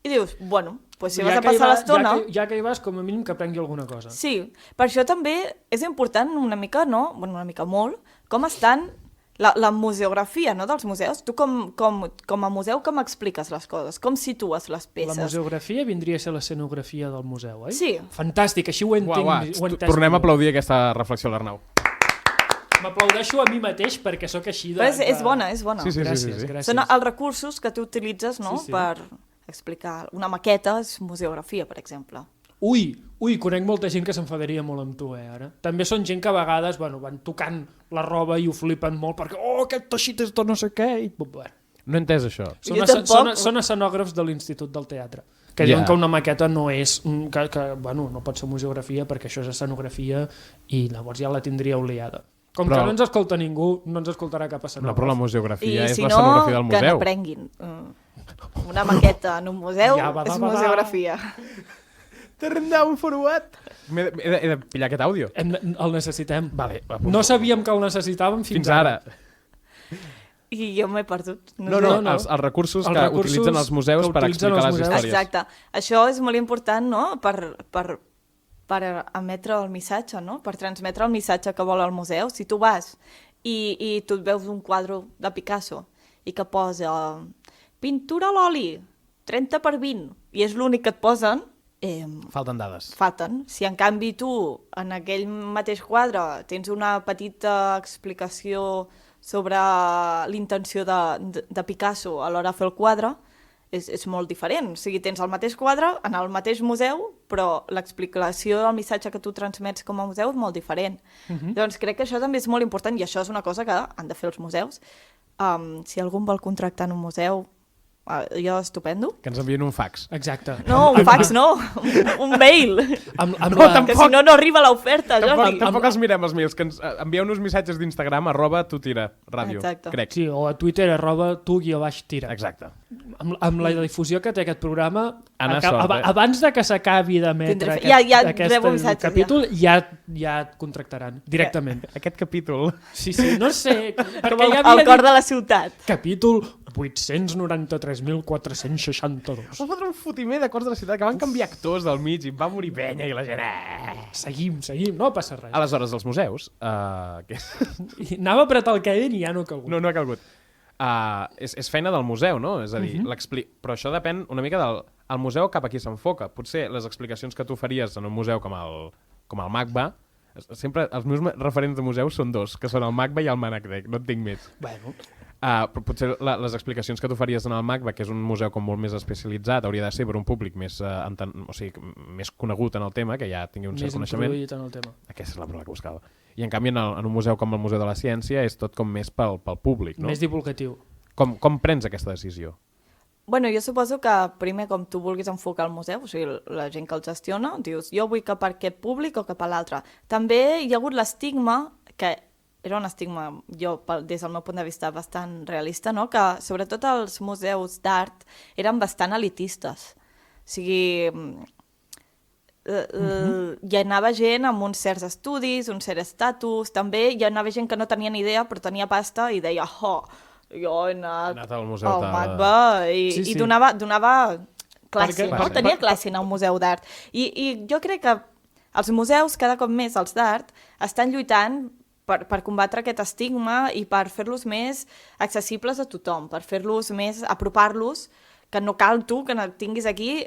i dius, bueno, pues si Ja vas a que hi passar va- l'estona... Ja que hi vas, com a mínim que aprengui alguna cosa. Sí, per això també és important una mica, no? Bueno, una mica molt, com estan la museografia, no?, dels museus. Tu com a museu com expliques les coses? Com situes les La peces? museografia vindria a ser l'escenografia del museu, oi? Sí. Fantàstic, així ho entenc. ho he entès Tornem a millor. aplaudir aquesta reflexió a l'Arnau. M'aplaudeixo a mi mateix perquè sóc així de... Però és bona, és bona. Sí, sí, Gràcies, gràcies. Són els recursos que tu utilitzes, no?, Sí, sí. per explicar. Una maqueta és museografia, per exemple. Ui, conec molta gent que s'enfadaria molt amb tu, ara. També són gent que a vegades, bueno, van tocant la roba i ho flipen molt perquè, aquest teixit és de no sé què, i... Bueno, No he entès això. Jo tampoc. Són escenògrafs de l'Institut del Teatre, que diuen que una maqueta no és... bueno, no pot ser museografia perquè això és escenografia i llavors ja la tindria oliada. Com que no ens escolta ningú, no ens escoltarà cap escenògraf. No, però la museografia I és si l'escenografia del no, que museu. n'aprenguin. Una maqueta en un museu Ja, va, és va, va. museografia. Turn down for what? He de pillar aquest àudio. El necessitem. Vale, No sabíem que el necessitàvem fins ara. I jo m'he perdut. No, no. els recursos Els que recursos utilitzen els museus que per utilitzen explicar els les museus. històries. Exacte. Això és molt important, no?, per emetre el missatge, no?, per transmetre el missatge que vol el museu. Si tu vas i tu et veus un quadre de Picasso i que posa pintura a l'oli, 30 per 20, i és l'únic que et posen, Falten dades. falten. Si en canvi tu en aquell mateix quadre tens una petita explicació sobre l'intenció de Picasso a l'hora de fer el quadre, és molt diferent. O sigui, tens el mateix quadre en el mateix museu, però l'explicació del missatge que tu transmets com a museu és molt diferent. Doncs crec que això també és molt important i això és una cosa que han de fer els museus. Si algú em vol contractar en un museu, jo estupendo. Que ens envien un fax. Exacte. No, un fax no, un mail. Amb No, la... Que si no, no arriba l'oferta, Jordi. Tampoc els mirem els mails, que ens envieu uns missatges d'Instagram @tutira-ràdio, Exacte. crec. Sí, o a Twitter, @tu_tira. Exacte. Amb la difusió que té aquest programa, Anar sort, abans de que s'acabi d'emetre Ja aquest rebo missatges, capítol, ja et contractaran directament. Aquest capítol... Sí, no sé, perquè Com ja al havia cor dit de la ciutat. capítol 893.462. Va fotre un fotimer d'acords de la ciutat que van canviar actors del mig i va morir penya i la gent... Seguim, no passa res. Aleshores, els museus... I anava a apretar el caent i ja no ha calgut. No ha calgut. És feina del museu, no? És a dir, però això depèn una mica del museu cap a qui s'enfoca. Potser les explicacions que tu faries en un museu com el MACBA, sempre els meus referents de museus són dos, que són el MACBA i el Manacdec, no en tinc més. Bueno, Però potser les explicacions que tu faries en el MACBA, que és un museu com molt més especialitzat, hauria de ser per un públic més, més conegut en el tema, que ja tingui un cert més coneixement. introduït en el tema. Aquesta és la paraula que buscava. I en canvi en un museu com el Museu de la Ciència és tot com més pel públic, no? Més divulgatiu. Com prens aquesta decisió? Bueno, jo suposo que primer, com tu vulguis enfocar el museu, o sigui, la gent que el gestiona, dius, jo vull cap a aquest públic o cap a l'altre. També hi ha hagut l'estigma, que era un estigma, jo, des del meu punt de vista, bastant realista, no?, que sobretot els museus d'art eren bastant elitistes. O sigui, hi anava gent amb uns certs estudis, un cert estatus, també hi anava gent que no tenia ni idea, però tenia pasta i deia, jo he anat al museu al de... MACBA i donava classe, Perquè- no? Tenia classe en un museu d'art. I jo crec que els museus, cada cop més els d'art, estan lluitant per combatre aquest estigma i per fer-los més accessibles a tothom, per fer-los més, apropar-los, que no cal tu que tinguis aquí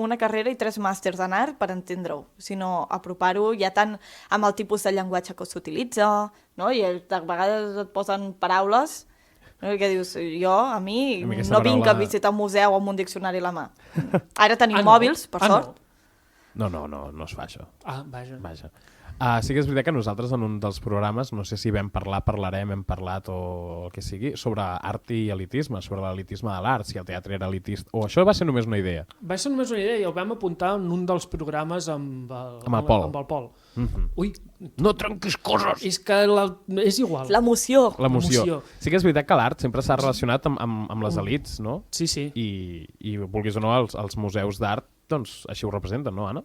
una carrera i 3 màsters en art per entendre-ho, sinó apropar-ho ja tant amb el tipus de llenguatge que s'utilitza, no? I de vegades et posen paraules que dius, a mi no vinc a visitar un museu amb un diccionari a la mà. Ara tenim mòbils, per sort. No es fa això. Vaja. Sí que és veritat que nosaltres en un dels programes, no sé si hem parlat o el que sigui, sobre art i elitisme, sobre l'elitisme de l'art, si el teatre era elitista, o això va ser només una idea? Va ser només una idea i el vam apuntar en un dels programes amb el Pol. Ui, no trenquis coses! és que és igual. L'emoció. L'emoció. Sí que és veritat que l'art sempre s'ha relacionat amb les elits, no? Sí. I vulguis o no, els museus d'art, doncs així ho representen, no, Anna?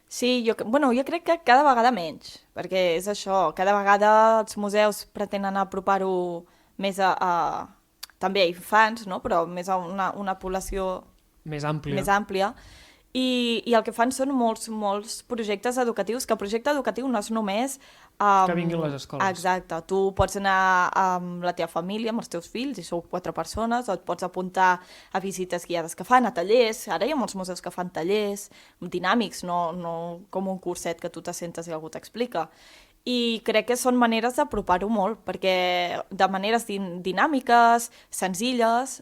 Sí, jo crec que cada vegada menys, perquè és això, cada vegada els museus pretenen apropar-ho més també a infants, no? Però més a una població més àmplia. més àmplia. I el que fan són molts projectes educatius, que el projecte educatiu no és només... Que vinguin les escoles. Exacte. Tu pots anar amb la teva família, amb els teus fills, i sou 4 persones, o et pots apuntar a visites guiades que fan, a tallers. Ara hi ha molts museus que fan tallers dinàmics, no com un curset que tu t'assentes i algú t'explica. I crec que són maneres d'apropar-ho molt, perquè de maneres dinàmiques, senzilles,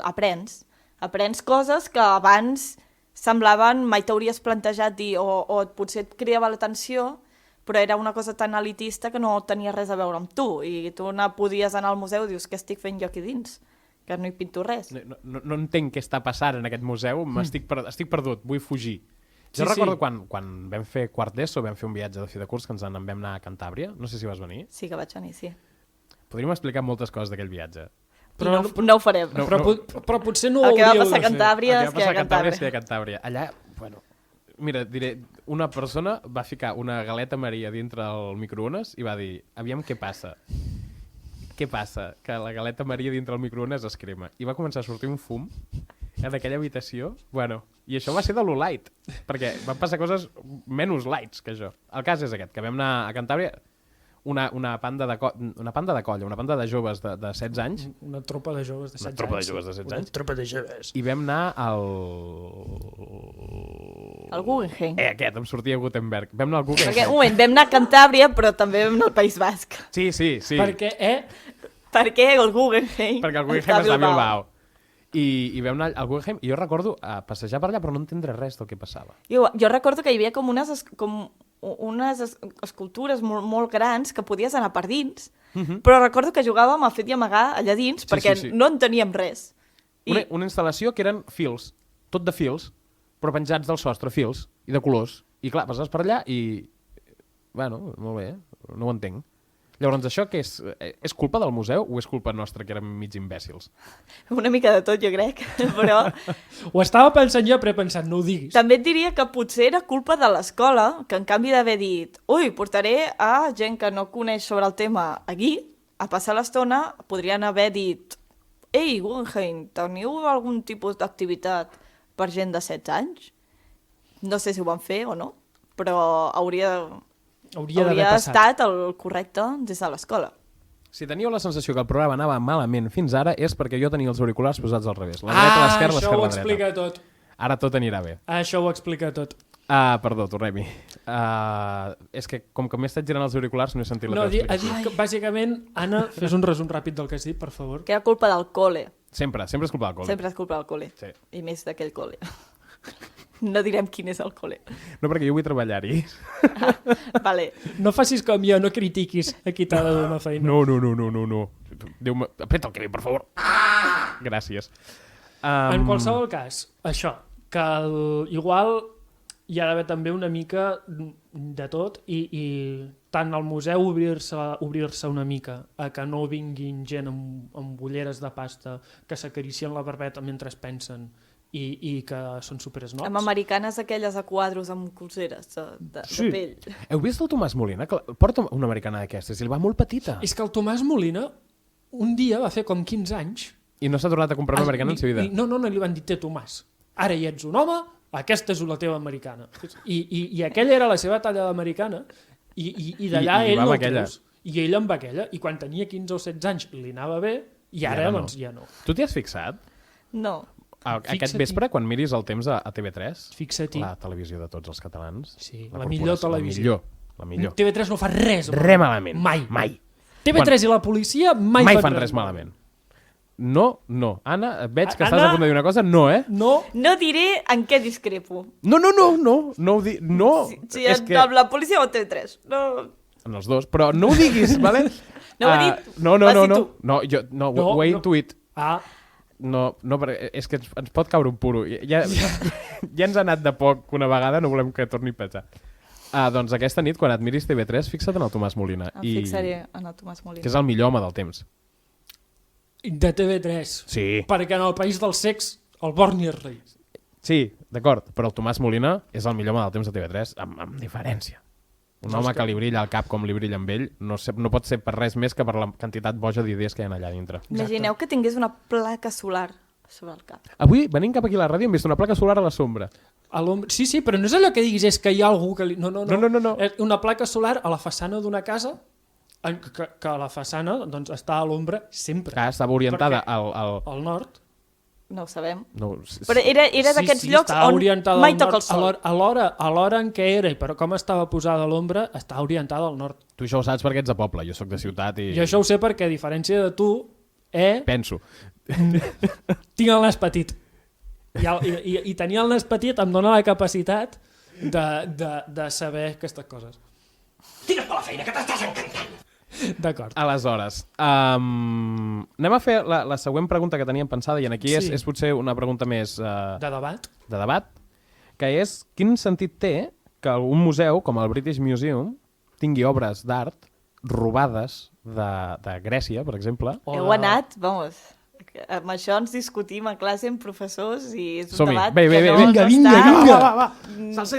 aprens coses que abans semblaven, mai t'hauries plantejat dir, o potser et cridava l'atenció, però era una cosa tan elitista que no tenia res a veure amb tu, i tu podies anar al museu i dius, què estic fent jo aquí dins? Que no hi pinto res. No entenc què està passant en aquest museu, estic perdut, vull fugir. Jo recordo quan vam fer quart d'ESO, vam fer un viatge de fi de curs que en vam anar a Cantàbria, no sé si vas venir. Sí que vaig venir, sí. Podríem explicar moltes coses d'aquell viatge. Però no ho farem. Però potser no ho el que va hauríeu passar a de fer. Cantàbria El és que va que passar a Cantàbria. és que a Cantàbria. Allà, bueno, mira, diré, una persona va ficar una galeta Maria dintre el microones i va dir, aviam què passa. Què passa? Que la galeta Maria dintre el microones es crema. I va començar a sortir un fum d'aquella habitació. Bueno, i això va ser de lo light, perquè van passar coses menys lights que això. El cas és aquest, que vam anar a Cantàbria, una panda de colla, una panda de joves de 16 anys. Una tropa de joves de 16 anys. Una tropa de joves de 16 anys. Una tropa de joves. I vam anar al... El Guggenheim. Aquest, em sortia Gutenberg. Vam anar al Guggenheim. Perquè, un moment, vam anar a Cantàbria, però també vam anar al País Basc. Sí. Perquè, Perquè el Guggenheim Perquè el Guggenheim està a Bilbao. I vam anar al Guggenheim i jo recordo passejar per allà però no entendre res del que passava. Jo recordo que hi havia com unes escultures molt grans que podies anar per dins, però recordo que jugàvem a fet i amagar allà dins perquè no en teníem res. Una instal·lació que eren fils, tot de fils, però penjats del sostre, fils, i de colors. I clar, passaves per allà i... Bueno, molt bé, no ho entenc. Llavors, això què és? És culpa del museu o és culpa nostra, que érem mig imbècils? Una mica de tot, jo crec, però... Ho estava pensant jo, però he pensat, no ho diguis. També et diria que potser era culpa de l'escola, que en canvi d'haver dit ui, portaré a gent que no coneix sobre el tema aquí, a passar l'estona, podrien haver dit ei, Guggenheim, teniu algun tipus d'activitat per gent de 16 anys? No sé si ho van fer o no, però hauria estat el correcte des de l'escola. Si teníeu la sensació que el programa anava malament fins ara és perquè jo tenia els auriculars posats al revés. La dreta a l'esquerra, això l'esquerra ho a la dreta. explica tot. Ara tot anirà bé. Això ho explica tot. Perdó, tornem-hi. És que com que m'he estat girant els auriculars no he sentit la teva Ha explicació. dit que, bàsicament, Anna, fes un resum ràpid del que has dit, per favor. Que era culpa del cole. Sempre és culpa del col·le. Sempre és culpa del cole. Sí. I més d'aquell cole. No direm quin és el cole. No, perquè jo vull treballar-hi. Vale. No facis com jo, no critiquis a qui t'ha de donar feina. No. Déu-me... Apreta el cabell, per favor. Gràcies. En qualsevol cas, això, que igual hi ha d'haver també una mica de tot i tant al museu obrir-se una mica a que no vinguin gent amb ulleres de pasta que s'acaricien la barbeta mentre es pensen i que són superesnobs. Amb americanes aquelles a quadros amb colzeres de pell. Heu vist el Tomàs Molina? Que porta una americana d'aquestes i li va molt petita. És que el Tomàs Molina un dia va fer com 15 anys... I no s'ha tornat a comprar una americana en sa vida. No, li van dir, té Tomàs, ara ja ets un home, aquesta és la teva americana. I aquella era la seva talla d'americana i d'allà ell no ho treus. I ell amb aquella. I quan tenia 15 o 16 anys li anava bé i ara doncs ja no. Tu t'hi has fixat? No. Aquest vespre, quan miris el temps a TV3, fixa-t'hi. La televisió de tots els catalans, sí, la millor televisió. La millor. TV3 no fa res malament. Mai. TV3 i la policia mai fan res malament. No. Anna, veig que estàs a punt de dir una cosa. No, eh? No diré en què discrepo. No ho dic. No. Si amb la policia o el TV3. No. En els dos, però no ho diguis, vale? No ho he dit. No, ho he intuït. No, perquè és que ens pot caure un puro. Ja ens ha anat de poc una vegada, no volem que torni a passar. Doncs aquesta nit, quan et miris TV3, fixa't en el Tomàs Molina. Em fixaré en el Tomàs Molina. Que és el millor home del temps. De TV3. Sí. Perquè en el país del sex el Borni és rei. Sí, d'acord, però el Tomàs Molina és el millor home del temps de TV3, amb diferència. Un home que li brilla al cap com li brilla amb ell no pot ser per res més que per la quantitat boja d'idees que hi ha allà dintre. Imagineu que tingués una placa solar sobre el cap. Avui, venint cap aquí a la ràdio, hem vist una placa solar a la sombra. A l'ombra. Sí, sí, però no és allò que diguis és que hi ha algú que... No. No. És una placa solar a la façana d'una casa que a la façana doncs, està a l'ombra sempre. Que estava orientada Al nord. No ho sabem. No, Però era d'aquests llocs estava on orientada mai al toca nord. el sol. A l'hora en què era i per com estava posada l'ombra, està orientada al nord. Tu això ho saps perquè ets de poble, jo sóc de ciutat i... Jo això ho sé perquè, a diferència de tu, Penso. tinc el nas petit. I tenir el nas petit em dona la capacitat de saber aquestes coses. Tira per la feina, que t'estàs encantant. D'acord. Aleshores, anem a fer la següent pregunta que teníem pensada, i aquí Sí. és potser una pregunta més De debat. de debat, que és quin sentit té que un museu com el British Museum tingui obres d'art robades de Grècia, per exemple. Heu anat, vamos, amb això ens discutim a classe amb professors i és un Som-hi. debat Bé, que no vinga. està, Va.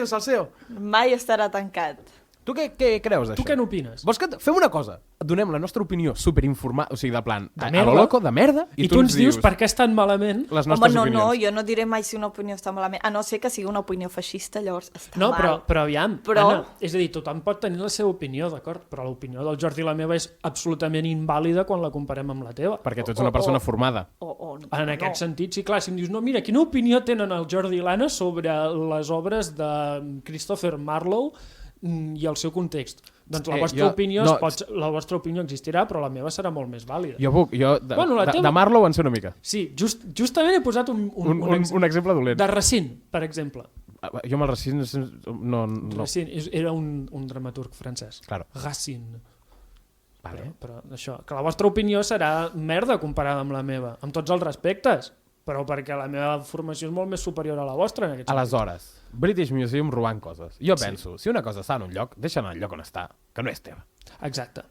Salseo. mai estarà tancat. Tu què creus d'això? Tu què n'opines? Vols que fem una cosa? Et donem la nostra opinió superinformada, o sigui, de plan, De a merda. lo loco, de merda, I tu ens dius per què estan malament. les Home, nostres no, opinions. jo no diré mai si una opinió està malament, a no ser que sigui una opinió feixista, llavors està No, mal. però aviam, Però- Anna, és a dir, tothom pot tenir la seva opinió, d'acord? Però l'opinió del Jordi i la meva és absolutament invàlida quan la comparem amb la teva. Perquè tu ets una persona formada. En aquest sentit, sí, clar, si em dius, no, mira, quina opinió tenen el Jordi i l'Anna sobre les obres de Christopher Marlowe i el seu context? Doncs la vostra opinió la vostra opinió existirà, però la meva serà molt més vàlida. Jo de Marlowe en sé una mica. Sí, justament he posat Un exemple dolent. de Racine, per exemple. Jo amb el Racine no. Racine era un dramaturg francès. Claro. Racine. Vale. Però això, que la vostra opinió serà merda comparada amb la meva, amb tots els respectes, però perquè la meva formació és molt més superior a la vostra en aquest sentit. Aleshores, British Museum robant coses. Jo penso, si una cosa està en un lloc, deixa anar al lloc on està, que no és teva. Exacte.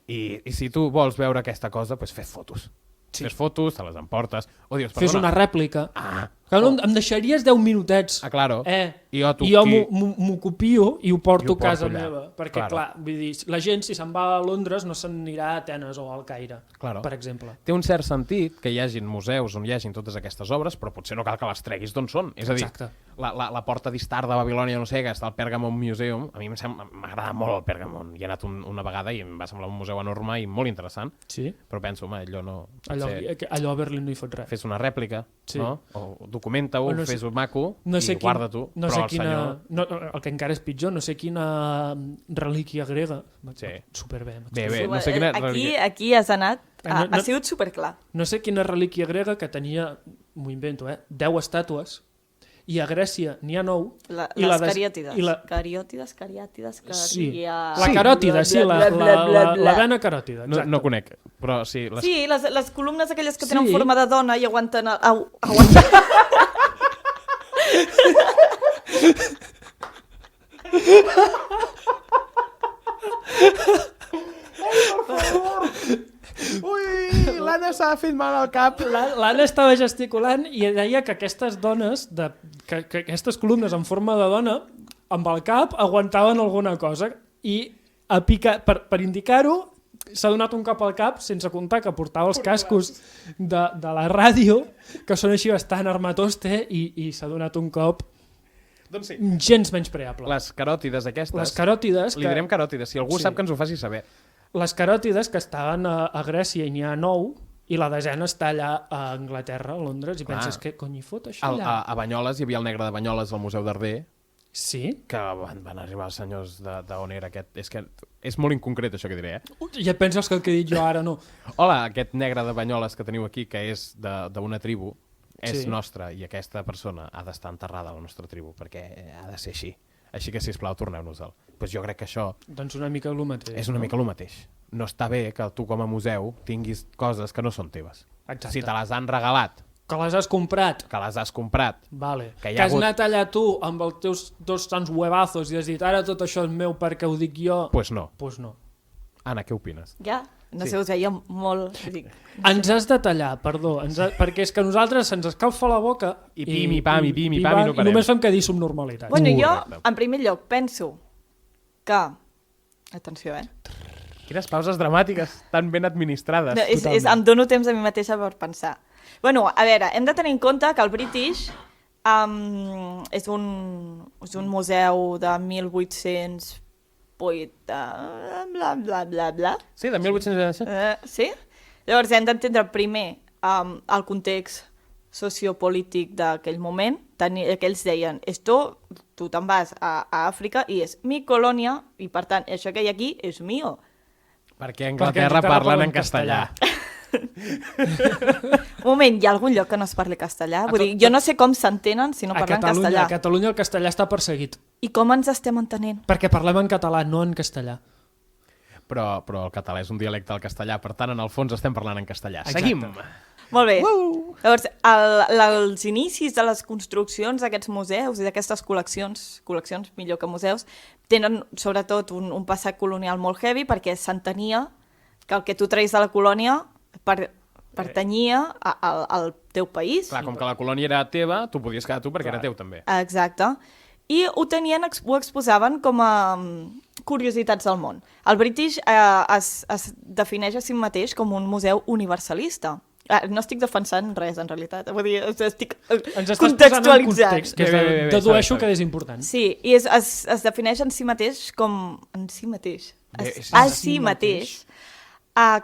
I si tu vols veure aquesta cosa, doncs fes fotos. Sí. Fes fotos, te les emportes, o dius, Fes perdona. una rèplica. Ah, Que no, em deixaries 10 minutets. claro. I jo m'ho copio i ho porto a casa allà. meva. Perquè, Claro. clar, vull dir, la gent, si se'n va a Londres, no se'n anirà a Atenes o al Caire, Claro. per exemple. Té un cert sentit que hi hagin museus on hi hagin totes aquestes obres, però potser no cal que les treguis d'on són. És a dir, Exacte. la porta d'Istar de Babilònia, no sé, que està al Pergamon Museum, a mi m'agrada molt el Pergamon. Hi he anat una vegada i em va semblar un museu enorme i molt interessant, Sí? però penso, home, allò no... Allò a Berlín no hi fot res. Fes una rèplica, Sí. no? O documenta-ho, O no sé- fes-ho maco No sé i guarda-t'ho. no però sé el senyor... el que encara és pitjor, no sé quina relíquia grega. Sí. Superbé. Bé, no sé quina... Aquí has anat, No- ha sigut superclar. No sé quina relíquia grega que tenia, m'ho invento, 10 estàtues, i a Grècia n'hi ha 9. i Les des- cariòtides. i la- Cariòtides, Sí, caria... la caròtida, sí, la vena caròtida. No, Exacte. no conec, però sí... Sí, les columnes aquelles que tenen Sí. forma de dona i aguanten... aguanten. Ui, l'Anna s'ha fet mal al cap. L'Anna estava gesticulant i deia que aquestes dones, que aquestes columnes en forma de dona, amb el cap aguantaven alguna cosa i per indicar-ho s'ha donat un cop al cap sense comptar que portava els cascos de la ràdio que són així bastant armatoste i s'ha donat un cop Doncs sí. gens menyspreable. Les caròtides aquestes... Les caròtides Li direm caròtides, si algú Sí. sap que ens ho faci saber. Les caròtides que estaven a Grècia i n'hi ha 9 i la desena està allà a Anglaterra, a Londres, i penses que cony hi fot això allà? A Banyoles hi havia el negre de Banyoles al Museu d'Arder, Sí? que van arribar els senyors d'on era aquest... És que és molt inconcret això que diré, Ja et penses que el que he dit jo ara no. Hola, aquest negre de Banyoles que teniu aquí, que és d'una tribu, és Sí. nostra, i aquesta persona ha d'estar enterrada a la nostra tribu, perquè ha de ser així. Així que, sisplau, torneu-nos-el. Pues jo crec que això Doncs una mica el mateix. és una mica el mateix. No està bé que tu com a museu tinguis coses que no són teves. Exacte. Si te les han regalat, Que les has comprat. que les has comprat, Vale. Que hi Que ha has hagut- anat allà tu amb els teus 2 sants huevazos i has dit ara tot això és meu perquè ho dic jo. pues no. Pues no. Anna, què opines? Ja, no Sí. sé, us veia molt... Dic, Ens has de tallar, perdó, perquè és que a nosaltres se'ns escalfa la boca I pim, i pam, i pim, i pam, i no parem. i només fem que dir subnormalitats. Bueno, jo, Correcte. en primer lloc, penso que... Atenció, Quines pauses dramàtiques, tan ben administrades. No, em dono temps a mi mateixa per pensar. Bueno, a veure, hem de tenir en compte que el British és un museu de 1808, bla, bla, bla, bla. Sí, de 1800... Sí? Llavors hem d'entendre primer el context sociopolític d'aquell moment. Que ells deien, tu te'n vas a Àfrica i és mi colònia i per tant això que hi ha aquí és mío. Perquè a Anglaterra parlen en castellà. Un moment, hi ha algun lloc que no es parli castellà? Vull dir, jo no sé com s'entenen si no parlen castellà. A Catalunya el castellà està perseguit. I com ens estem entenent? Perquè parlem en català, no en castellà. Però el català és un dialecte del castellà, per tant, en el fons estem parlant en castellà. Exacte. Seguim! Molt bé. Llavors, els inicis de les construccions d'aquests museus i d'aquestes col·leccions millor que museus, tenen sobretot un passat colonial molt heavy perquè s'entenia que el que tu treis de la colònia pertanyia al teu país. Clar, com que la colònia era teva, tu podies quedar tu perquè era teu també. Exacte. I ho exposaven com a curiositats del món. El British es defineix a si mateix com un museu universalista. No estic defensant res, en realitat. Vull dir, estic contextualitzant. Context, que dedueixo que és important. Sí, i es defineix en si mateix com... En si mateix. A si mateix.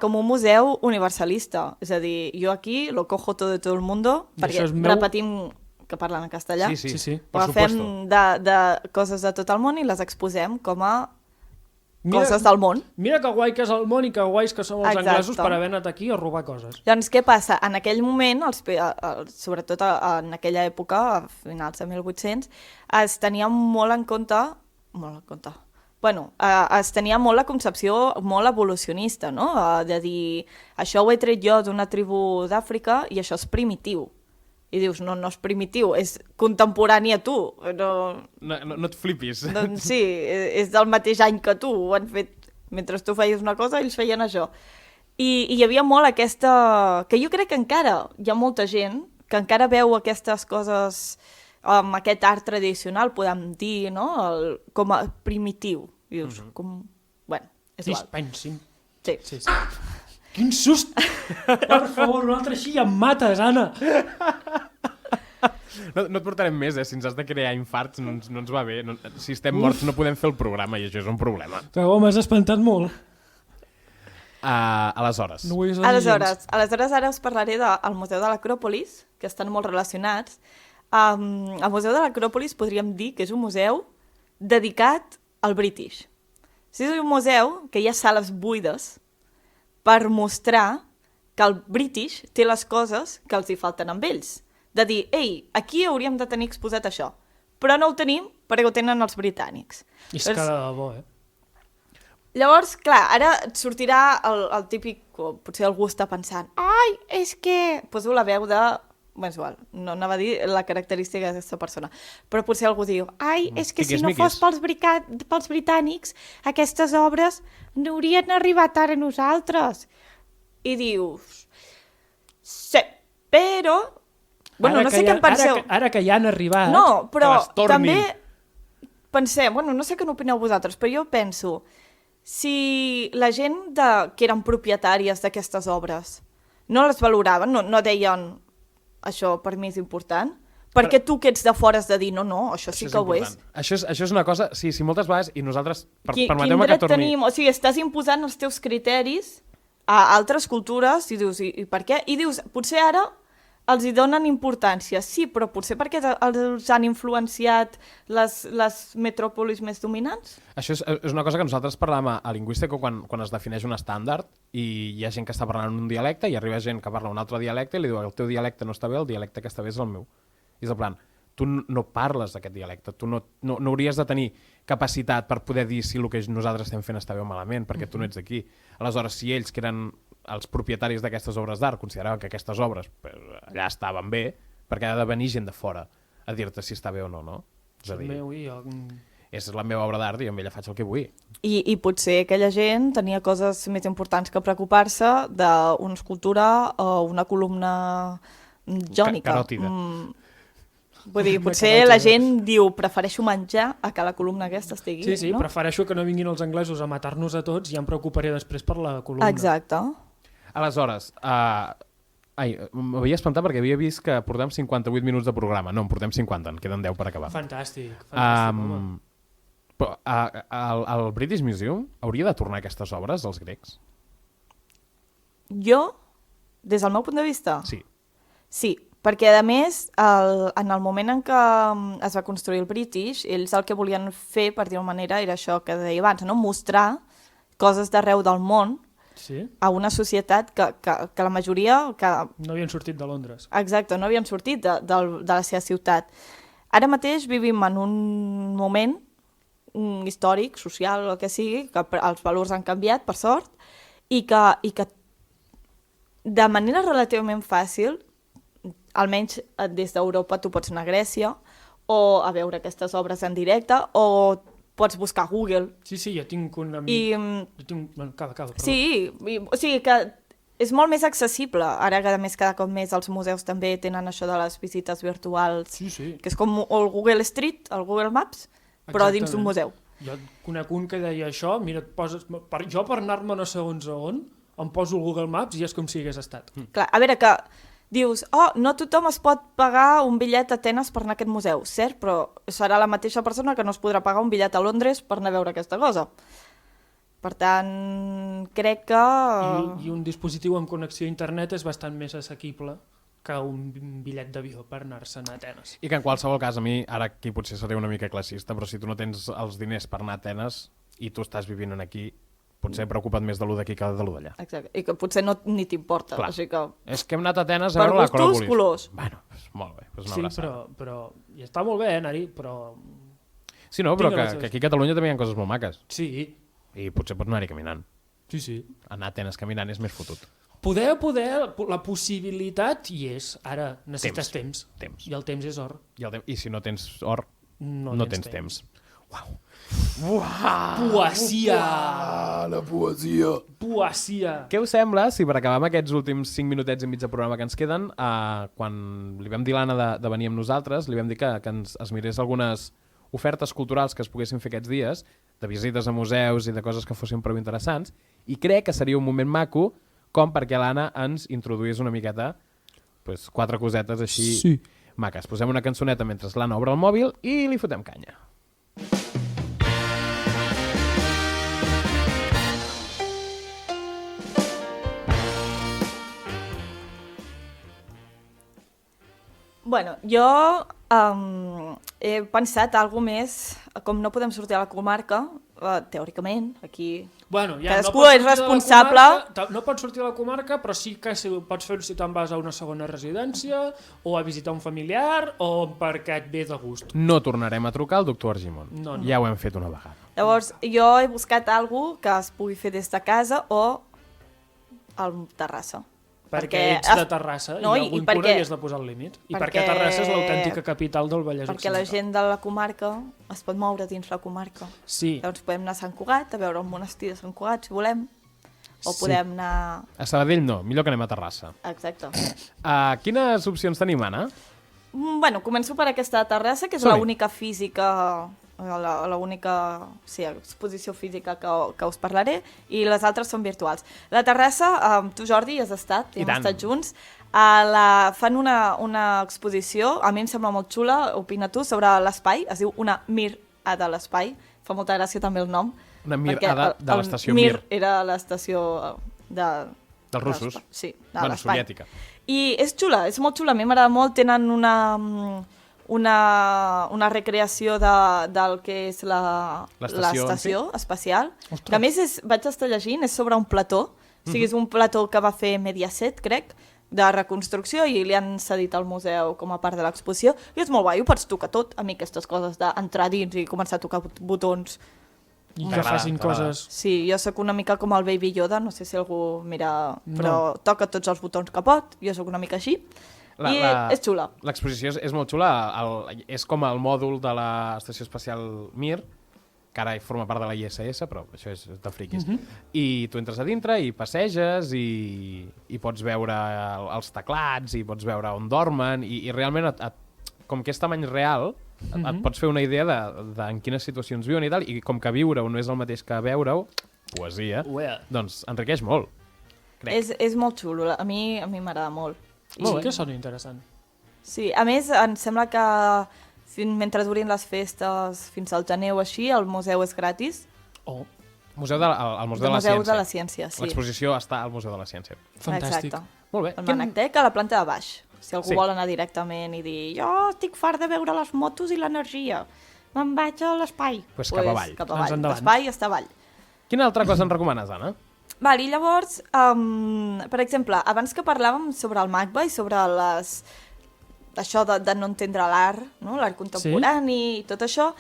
Com un museu universalista. És a dir, jo aquí lo cojo todo de todo el mundo, perquè repetim que parlen en castellà. Sí, ho agafem de coses de tot el món i les exposem com a coses del món. Mira que guai que és el món i que guais que som els anglesos per haver anat aquí a robar coses. Doncs què passa? En aquell moment, sobretot en aquella època, a finals de 1800, es tenia molt en compte... Bueno, es tenia molt la concepció molt evolucionista, no? De dir, això ho he tret jo d'una tribu d'Àfrica i això és primitiu. I dius, no és primitiu, és contemporani a tu. No et flipis. Doncs sí, és del mateix any que tu, ho han fet mentre tu feies una cosa, ells feien això. I hi havia molt aquesta... que jo crec que encara hi ha molta gent que encara veu aquestes coses, aquest art tradicional, podem dir, no? Com a primitiu. I dius, com... Bueno, és igual. Dispensin. Sí. Quin sust! Per favor, un altre així i em mates, Anna! No et portarem més, si ens has de crear infarts no ens va bé. Si estem morts no podem fer el programa i això és un problema. Però m'has espantat molt. Aleshores. No Aleshores ara us parlaré del Museu de l'Acròpolis, que estan molt relacionats. El Museu de l'Acròpolis podríem dir que és un museu dedicat al British. És un museu que hi ha sales buides per mostrar que el British té les coses que els hi falten amb ells. De dir, ei, aquí hauríem de tenir exposat això, però no ho tenim perquè ho tenen els britànics. I és que de debò, Llavors, clar, ara et sortirà el típic, potser algú està pensant, ai, és que... Poso la veu de... Bé, és igual, no anava a dir la característica d'aquesta persona, però potser algú diu, ai, és que si no fos pels britànics, aquestes obres no haurien arribat ara a nosaltres. I dius, sí, però... Bueno, no sé què en penseu. Ara que ja han arribat... No, però també pensem, bueno, no sé què n'opineu vosaltres, però jo penso, si la gent que eren propietàries d'aquestes obres no les valoraven, no deien això per mi és important, perquè tu que ets de fora has de dir, no, això sí que ho és. Això és una cosa, sí, moltes vegades, i nosaltres, permeteu-me que torni... Tenim? O sigui, estàs imposant els teus criteris a altres cultures i dius, i per què? I dius, potser ara els hi donen importància, sí, però potser perquè els han influenciat les metròpolis més dominants? Això és una cosa que nosaltres parlàvem a Lingüística quan es defineix un estàndard i hi ha gent que està parlant un dialecte i arriba gent que parla un altre dialecte i li diu el teu dialecte no està bé, el dialecte que està bé és el meu. I és el plan, tu no parles d'aquest dialecte, tu no hauries de tenir capacitat per poder dir si el que nosaltres estem fent està bé o malament, perquè tu no ets d'aquí. Aleshores, si ells, que eren els propietaris d'aquestes obres d'art, consideraven que aquestes obres allà estaven bé, perquè ha de venir gent de fora a dir-te si està bé o no, no? És a dir, és la meva obra d'art i amb ella faig el que vull. I potser aquella gent tenia coses més importants que preocupar-se d'una escultura o una columna jònica. Caròtida. Vull dir, M'ha potser quedat la bé. gent diu prefereixo menjar a que la columna aquesta estigui, Sí, no? prefereixo que no vinguin els anglesos a matar-nos a tots i ja em preocuparé després per la columna. Exacte. Aleshores, m'havia espantat perquè havia vist que portem 58 minuts de programa. No, en portem 50, en queden 10 per acabar. Fantàstic, home. Però al British Museum hauria de tornar aquestes obres dels grecs? Jo, des del meu punt de vista, Sí. sí, perquè a més, en el moment en què es va construir el British, ells el que volien fer, per dir-ho manera, era això que deia abans, no? Mostrar coses d'arreu del món Sí? a una societat que la majoria... No havien sortit de Londres. Exacte, no havien sortit de la seva ciutat. Ara mateix vivim en un moment històric, social, el que sigui, que els valors han canviat, per sort, i que de manera relativament fàcil, almenys des d'Europa, tu pots anar a Grècia o a veure aquestes obres en directe o pots buscar a Google. Sí, jo tinc un amic... Jo tinc... Bueno, acaba, perdó. Sí, o sigui que és molt més accessible. Ara, a més, cada cop més els museus també tenen això de les visites virtuals, Sí. que és com el Google Street, el Google Maps, però Exactament. dins d'un museu. Jo conec un que deia això, mira, jo per anar-me no segons on, em poso el Google Maps i és com si hagués estat. Clar, a veure, que dius, no tothom es pot pagar un bitllet a Atenes per anar a aquest museu, cert, però serà la mateixa persona que no es podrà pagar un bitllet a Londres per anar a veure aquesta cosa. Per tant, crec que... I un dispositiu amb connexió a internet és bastant més assequible que un bitllet d'avió per anar-se'n a Atenes. I que en qualsevol cas, a mi, ara aquí potser seré una mica classista, però si tu no tens els diners per anar a Atenes i tu estàs vivint aquí, potser preocupa't més de lo d'aquí que de lo d'allà. Exacte, i que potser no ni t'importa, Clar. així que... És que hem anat a Atenes a Per veure gustos, l'Acròpolis. colors. Bueno, pues, molt bé, pues una Sí, abraçada. però i està molt bé anar-hi, però... Sí, no, però Tinc les que seves- aquí a Catalunya també hi ha coses molt maques. Sí, I potser pots anar-hi caminant. sí. Anar a Atenes caminant és més fotut. Poder, la possibilitat hi és. Ara necessites temps. Temps. I el temps és or. I si no tens or, No tens temps. Poesia! La poesia! Poesia! Què us sembla si per acabar amb aquests últims 5 minutets i mig de programa que ens queden, quan li vam dir a l'Anna de venir amb nosaltres, li vam dir que es mirés algunes ofertes culturals que es poguessin fer aquests dies, de visites a museus i de coses que fossin prou interessants, i crec que seria un moment maco com perquè l'Anna ens introduís una miqueta 4 cosetes així maques. Posem una cançoneta mentre l'Anna obre el mòbil i li fotem canya. Bueno, jo he pensat alguna més, com no podem sortir a la comarca, teòricament, aquí... Bueno, ja Cadascú no pots és sortir de la responsable. comarca, no pots sortir de la comarca, però sí que pots fer-ho si te'n vas a una segona residència o a visitar un familiar o perquè et ve de gust. No tornarem a trucar al doctor Argimon. No. Ja ho hem fet una vegada. Llavors, jo he buscat alguna que es pugui fer des de casa o al Terrassa. Perquè ets de Terrassa No, i i algun perquè- cura hi has de posar el límit. I perquè perquè- Terrassa és l'autèntica capital del Vallès Perquè la Occidental. gent de la comarca es pot moure dins la comarca. Sí, Llavors podem anar a Sant Cugat, a veure un monestir de Sant Cugat, si volem, o podem anar... A Sabadell no, millor que anem a Terrassa. Exacte. Quines opcions tenim, Anna? Bueno, començo per aquesta de Terrassa, que és Som-hi. l'única física, l'única exposició física que us parlaré, i les altres són virtuals. La Terrassa, tu Jordi, hi has estat, I hem tant. estat junts, fan una exposició, a mi em sembla molt xula, opina tu, sobre l'espai, es diu una Mir-ada a l'espai, fa molta gràcia també el nom. Una perquè Mir-ada de l'estació Mir. Mir. Era l'estació Dels russos. Sí, de Bueno, l'espai. soviètica. I és xula, és molt xula, a mi m'agrada molt, tenen una recreació del que és l'estació espacial, que a més vaig estar llegint, és sobre un plató, o sigui, és un plató que va fer Mediaset, crec, de reconstrucció i li han cedit al museu com a part de l'exposició, i és molt guai, ho pots tocar tot, a mi aquestes coses d'entrar dins i començar a tocar botons. i que T'agrada, facin t'agrada. coses... Sí, jo sóc una mica com el Baby Yoda, no sé si algú mira, però toca tots els botons que pot, jo sóc una mica així, i és xula. L'exposició és molt xula, és com el mòdul de l'Estació Espacial Mir, que ara forma part de la ISS, però això és de friquis. I tu entres a dintre i passeges i pots veure els teclats i pots veure on dormen i realment com que és tamany real, et pots fer una idea de en quines situacions viuen i tal, i com que viure-ho no és el mateix que veure-ho, poesia, doncs enriqueix molt. És molt xulo, a mi m'agrada molt. Sí que sona interessant. Sí, a més, em sembla que mentre durin les festes fins al gener o així, el museu és gratis. Oh, El Museu de la Ciència. Sí. L'exposició està al Museu de la Ciència. fantàstic. Exacte. Molt bé. El Manactec a la planta de baix. Si algú Sí. vol anar directament i dir jo estic fart de veure les motos i l'energia, me'n vaig a l'espai. Pues cap avall. Cap Doncs avall. endavant. L'espai està avall. Quina altra cosa ens recomanes, Anna? Val, i llavors, per exemple, abans que parlàvem sobre el MACBA i sobre això de no entendre l'art, no? L'art contemporani i tot això,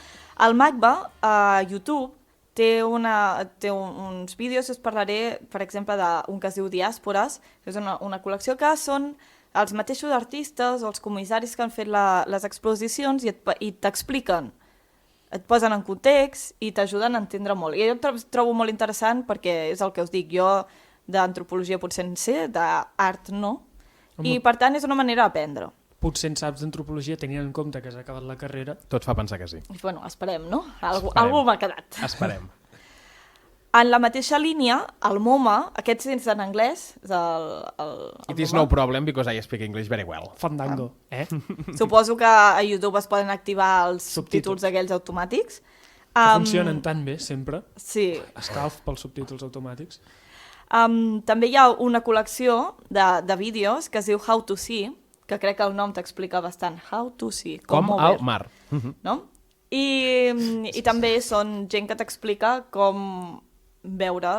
el MACBA a YouTube té uns vídeos, us parlaré, per exemple, d'un que es diu Diàspores, que és una col·lecció que són els mateixos artistes o els comissaris que han fet les exposicions i t'expliquen, et posen en context i t'ajuden a entendre molt. I jo ho trobo molt interessant perquè és el que us dic, jo d'antropologia potser en sé, d'art no, i per tant és una manera d'aprendre. Potser en saps d'antropologia tenint en compte que has acabat la carrera. Tot fa pensar que sí. I, bueno, esperem, no? Algú m'ha quedat. Esperem. En la mateixa línia, el MoMA, aquest és en anglès, és el It is MoMA. no problem because I speak English very well. Fandango, Suposo que a YouTube es poden activar els subtítols aquells automàtics. Que funcionen tan bé, sempre. Sí. Escalf pels subtítols automàtics. També hi ha una col·lecció de vídeos que es diu How to See, que crec que el nom t'explica bastant. How to See, com al mover, mar. no? I també són gent que t'explica com veure,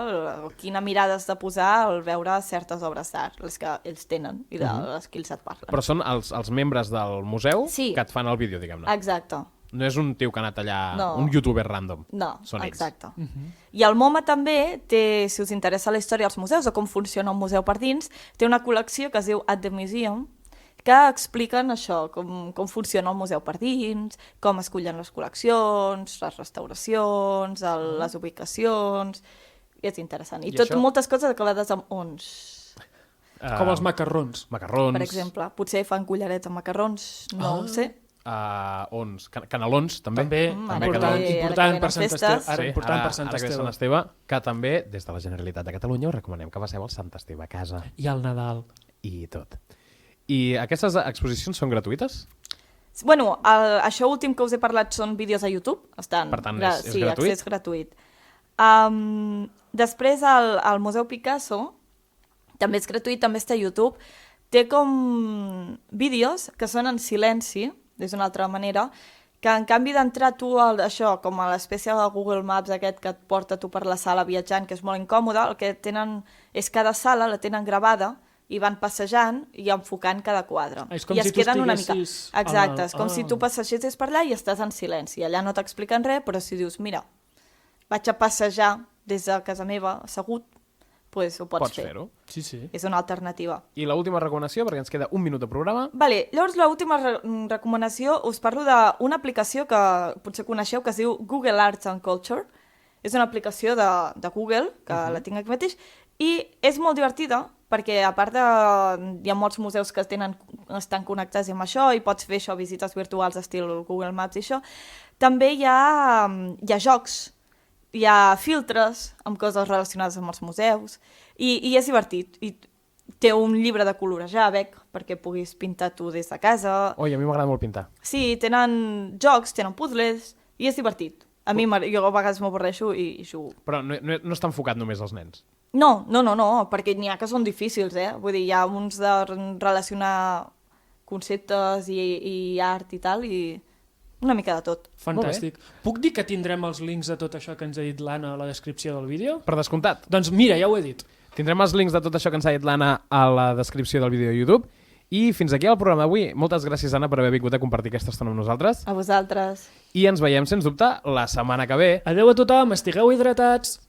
quina mirada has de posar al veure certes obres d'art, les que ells tenen i de les que ells et parlen. Però són els membres del museu Sí. que et fan el vídeo, diguem-ne. Exacte. No és un tio que ha anat allà, No. un youtuber random. No, Són ells. exacte. I el MoMA també té, si us interessa la història dels museus o com funciona un museu per dins, té una col·lecció que es diu At the Museum, que expliquen això, com funciona el museu per dins, com es cullen les col·leccions, les restauracions, les ubicacions... I és interessant. I tot això? moltes coses acabades amb ons. Com els macarrons. Macarrons. Per exemple, potser fan cullerets amb macarrons, no ho sé. Ons. Canelons, també. També, Ara important, que important venen per Sant festes. Esteve. Ara, important per Sant ara que ve Sant Esteve. Esteve, que també, des de la Generalitat de Catalunya, us recomanem que passeu al Sant Esteve a casa I al Nadal. i tot. I aquestes exposicions són gratuïtes? Bueno, això últim que us he parlat són vídeos a YouTube. Estan, Per tant, és sí, gratuït? accés gratuït. Després, el Museu Picasso també és gratuït, també està a YouTube. Té com vídeos que són en silenci, és una altra manera, que en canvi d'entrar tu això, com a l'espècie de Google Maps aquest que et porta tu per la sala viatjant, que és molt incòmode, el que tenen és cada sala, la tenen gravada, i van passejant i enfocant cada quadre. És com I si es tu queden una mica... estiguessis Exacte, és com Ah. si tu passegessis per allà i estàs en silenci. Allà no t'expliquen res, però si dius, mira, vaig a passejar des de casa meva, assegut, doncs ho pots fer. fer-ho. Sí, sí. És una alternativa. I l'última recomanació, perquè ens queda un minut de programa. Vale, llavors l'última recomanació us parlo d'una aplicació que potser coneixeu que es diu Google Arts and Culture. És una aplicació de Google, que la tinc aquí mateix, i és molt divertida perquè a part hi ha molts museus que estan connectats amb això i pots fer això, visites virtuals estil Google Maps i això. També hi ha jocs, hi ha filtres amb coses relacionades amb els museus i és divertit. I té un llibre de colorejar, perquè puguis pintar tu des de casa. Oi, a mi m'agrada molt pintar. Sí, tenen jocs, tenen puzzles i és divertit. A mi, jo a vegades m'avorreixo i jugo. Però no està enfocat només als nens. No, perquè n'hi ha que són difícils, Vull dir, hi ha uns de relacionar conceptes i art i tal, i una mica de tot. Fantàstic. Puc dir que tindrem els links de tot això que ens ha dit l'Anna a la descripció del vídeo? Per descomptat. Doncs mira, ja ho he dit. Tindrem els links de tot això que ens ha dit l'Anna a la descripció del vídeo de YouTube. I fins aquí el programa d'avui. Moltes gràcies, Anna, per haver vingut a compartir aquesta estona amb nosaltres. A vosaltres. I ens veiem, sens dubte, la setmana que ve. Adeu a tothom, estigueu hidratats!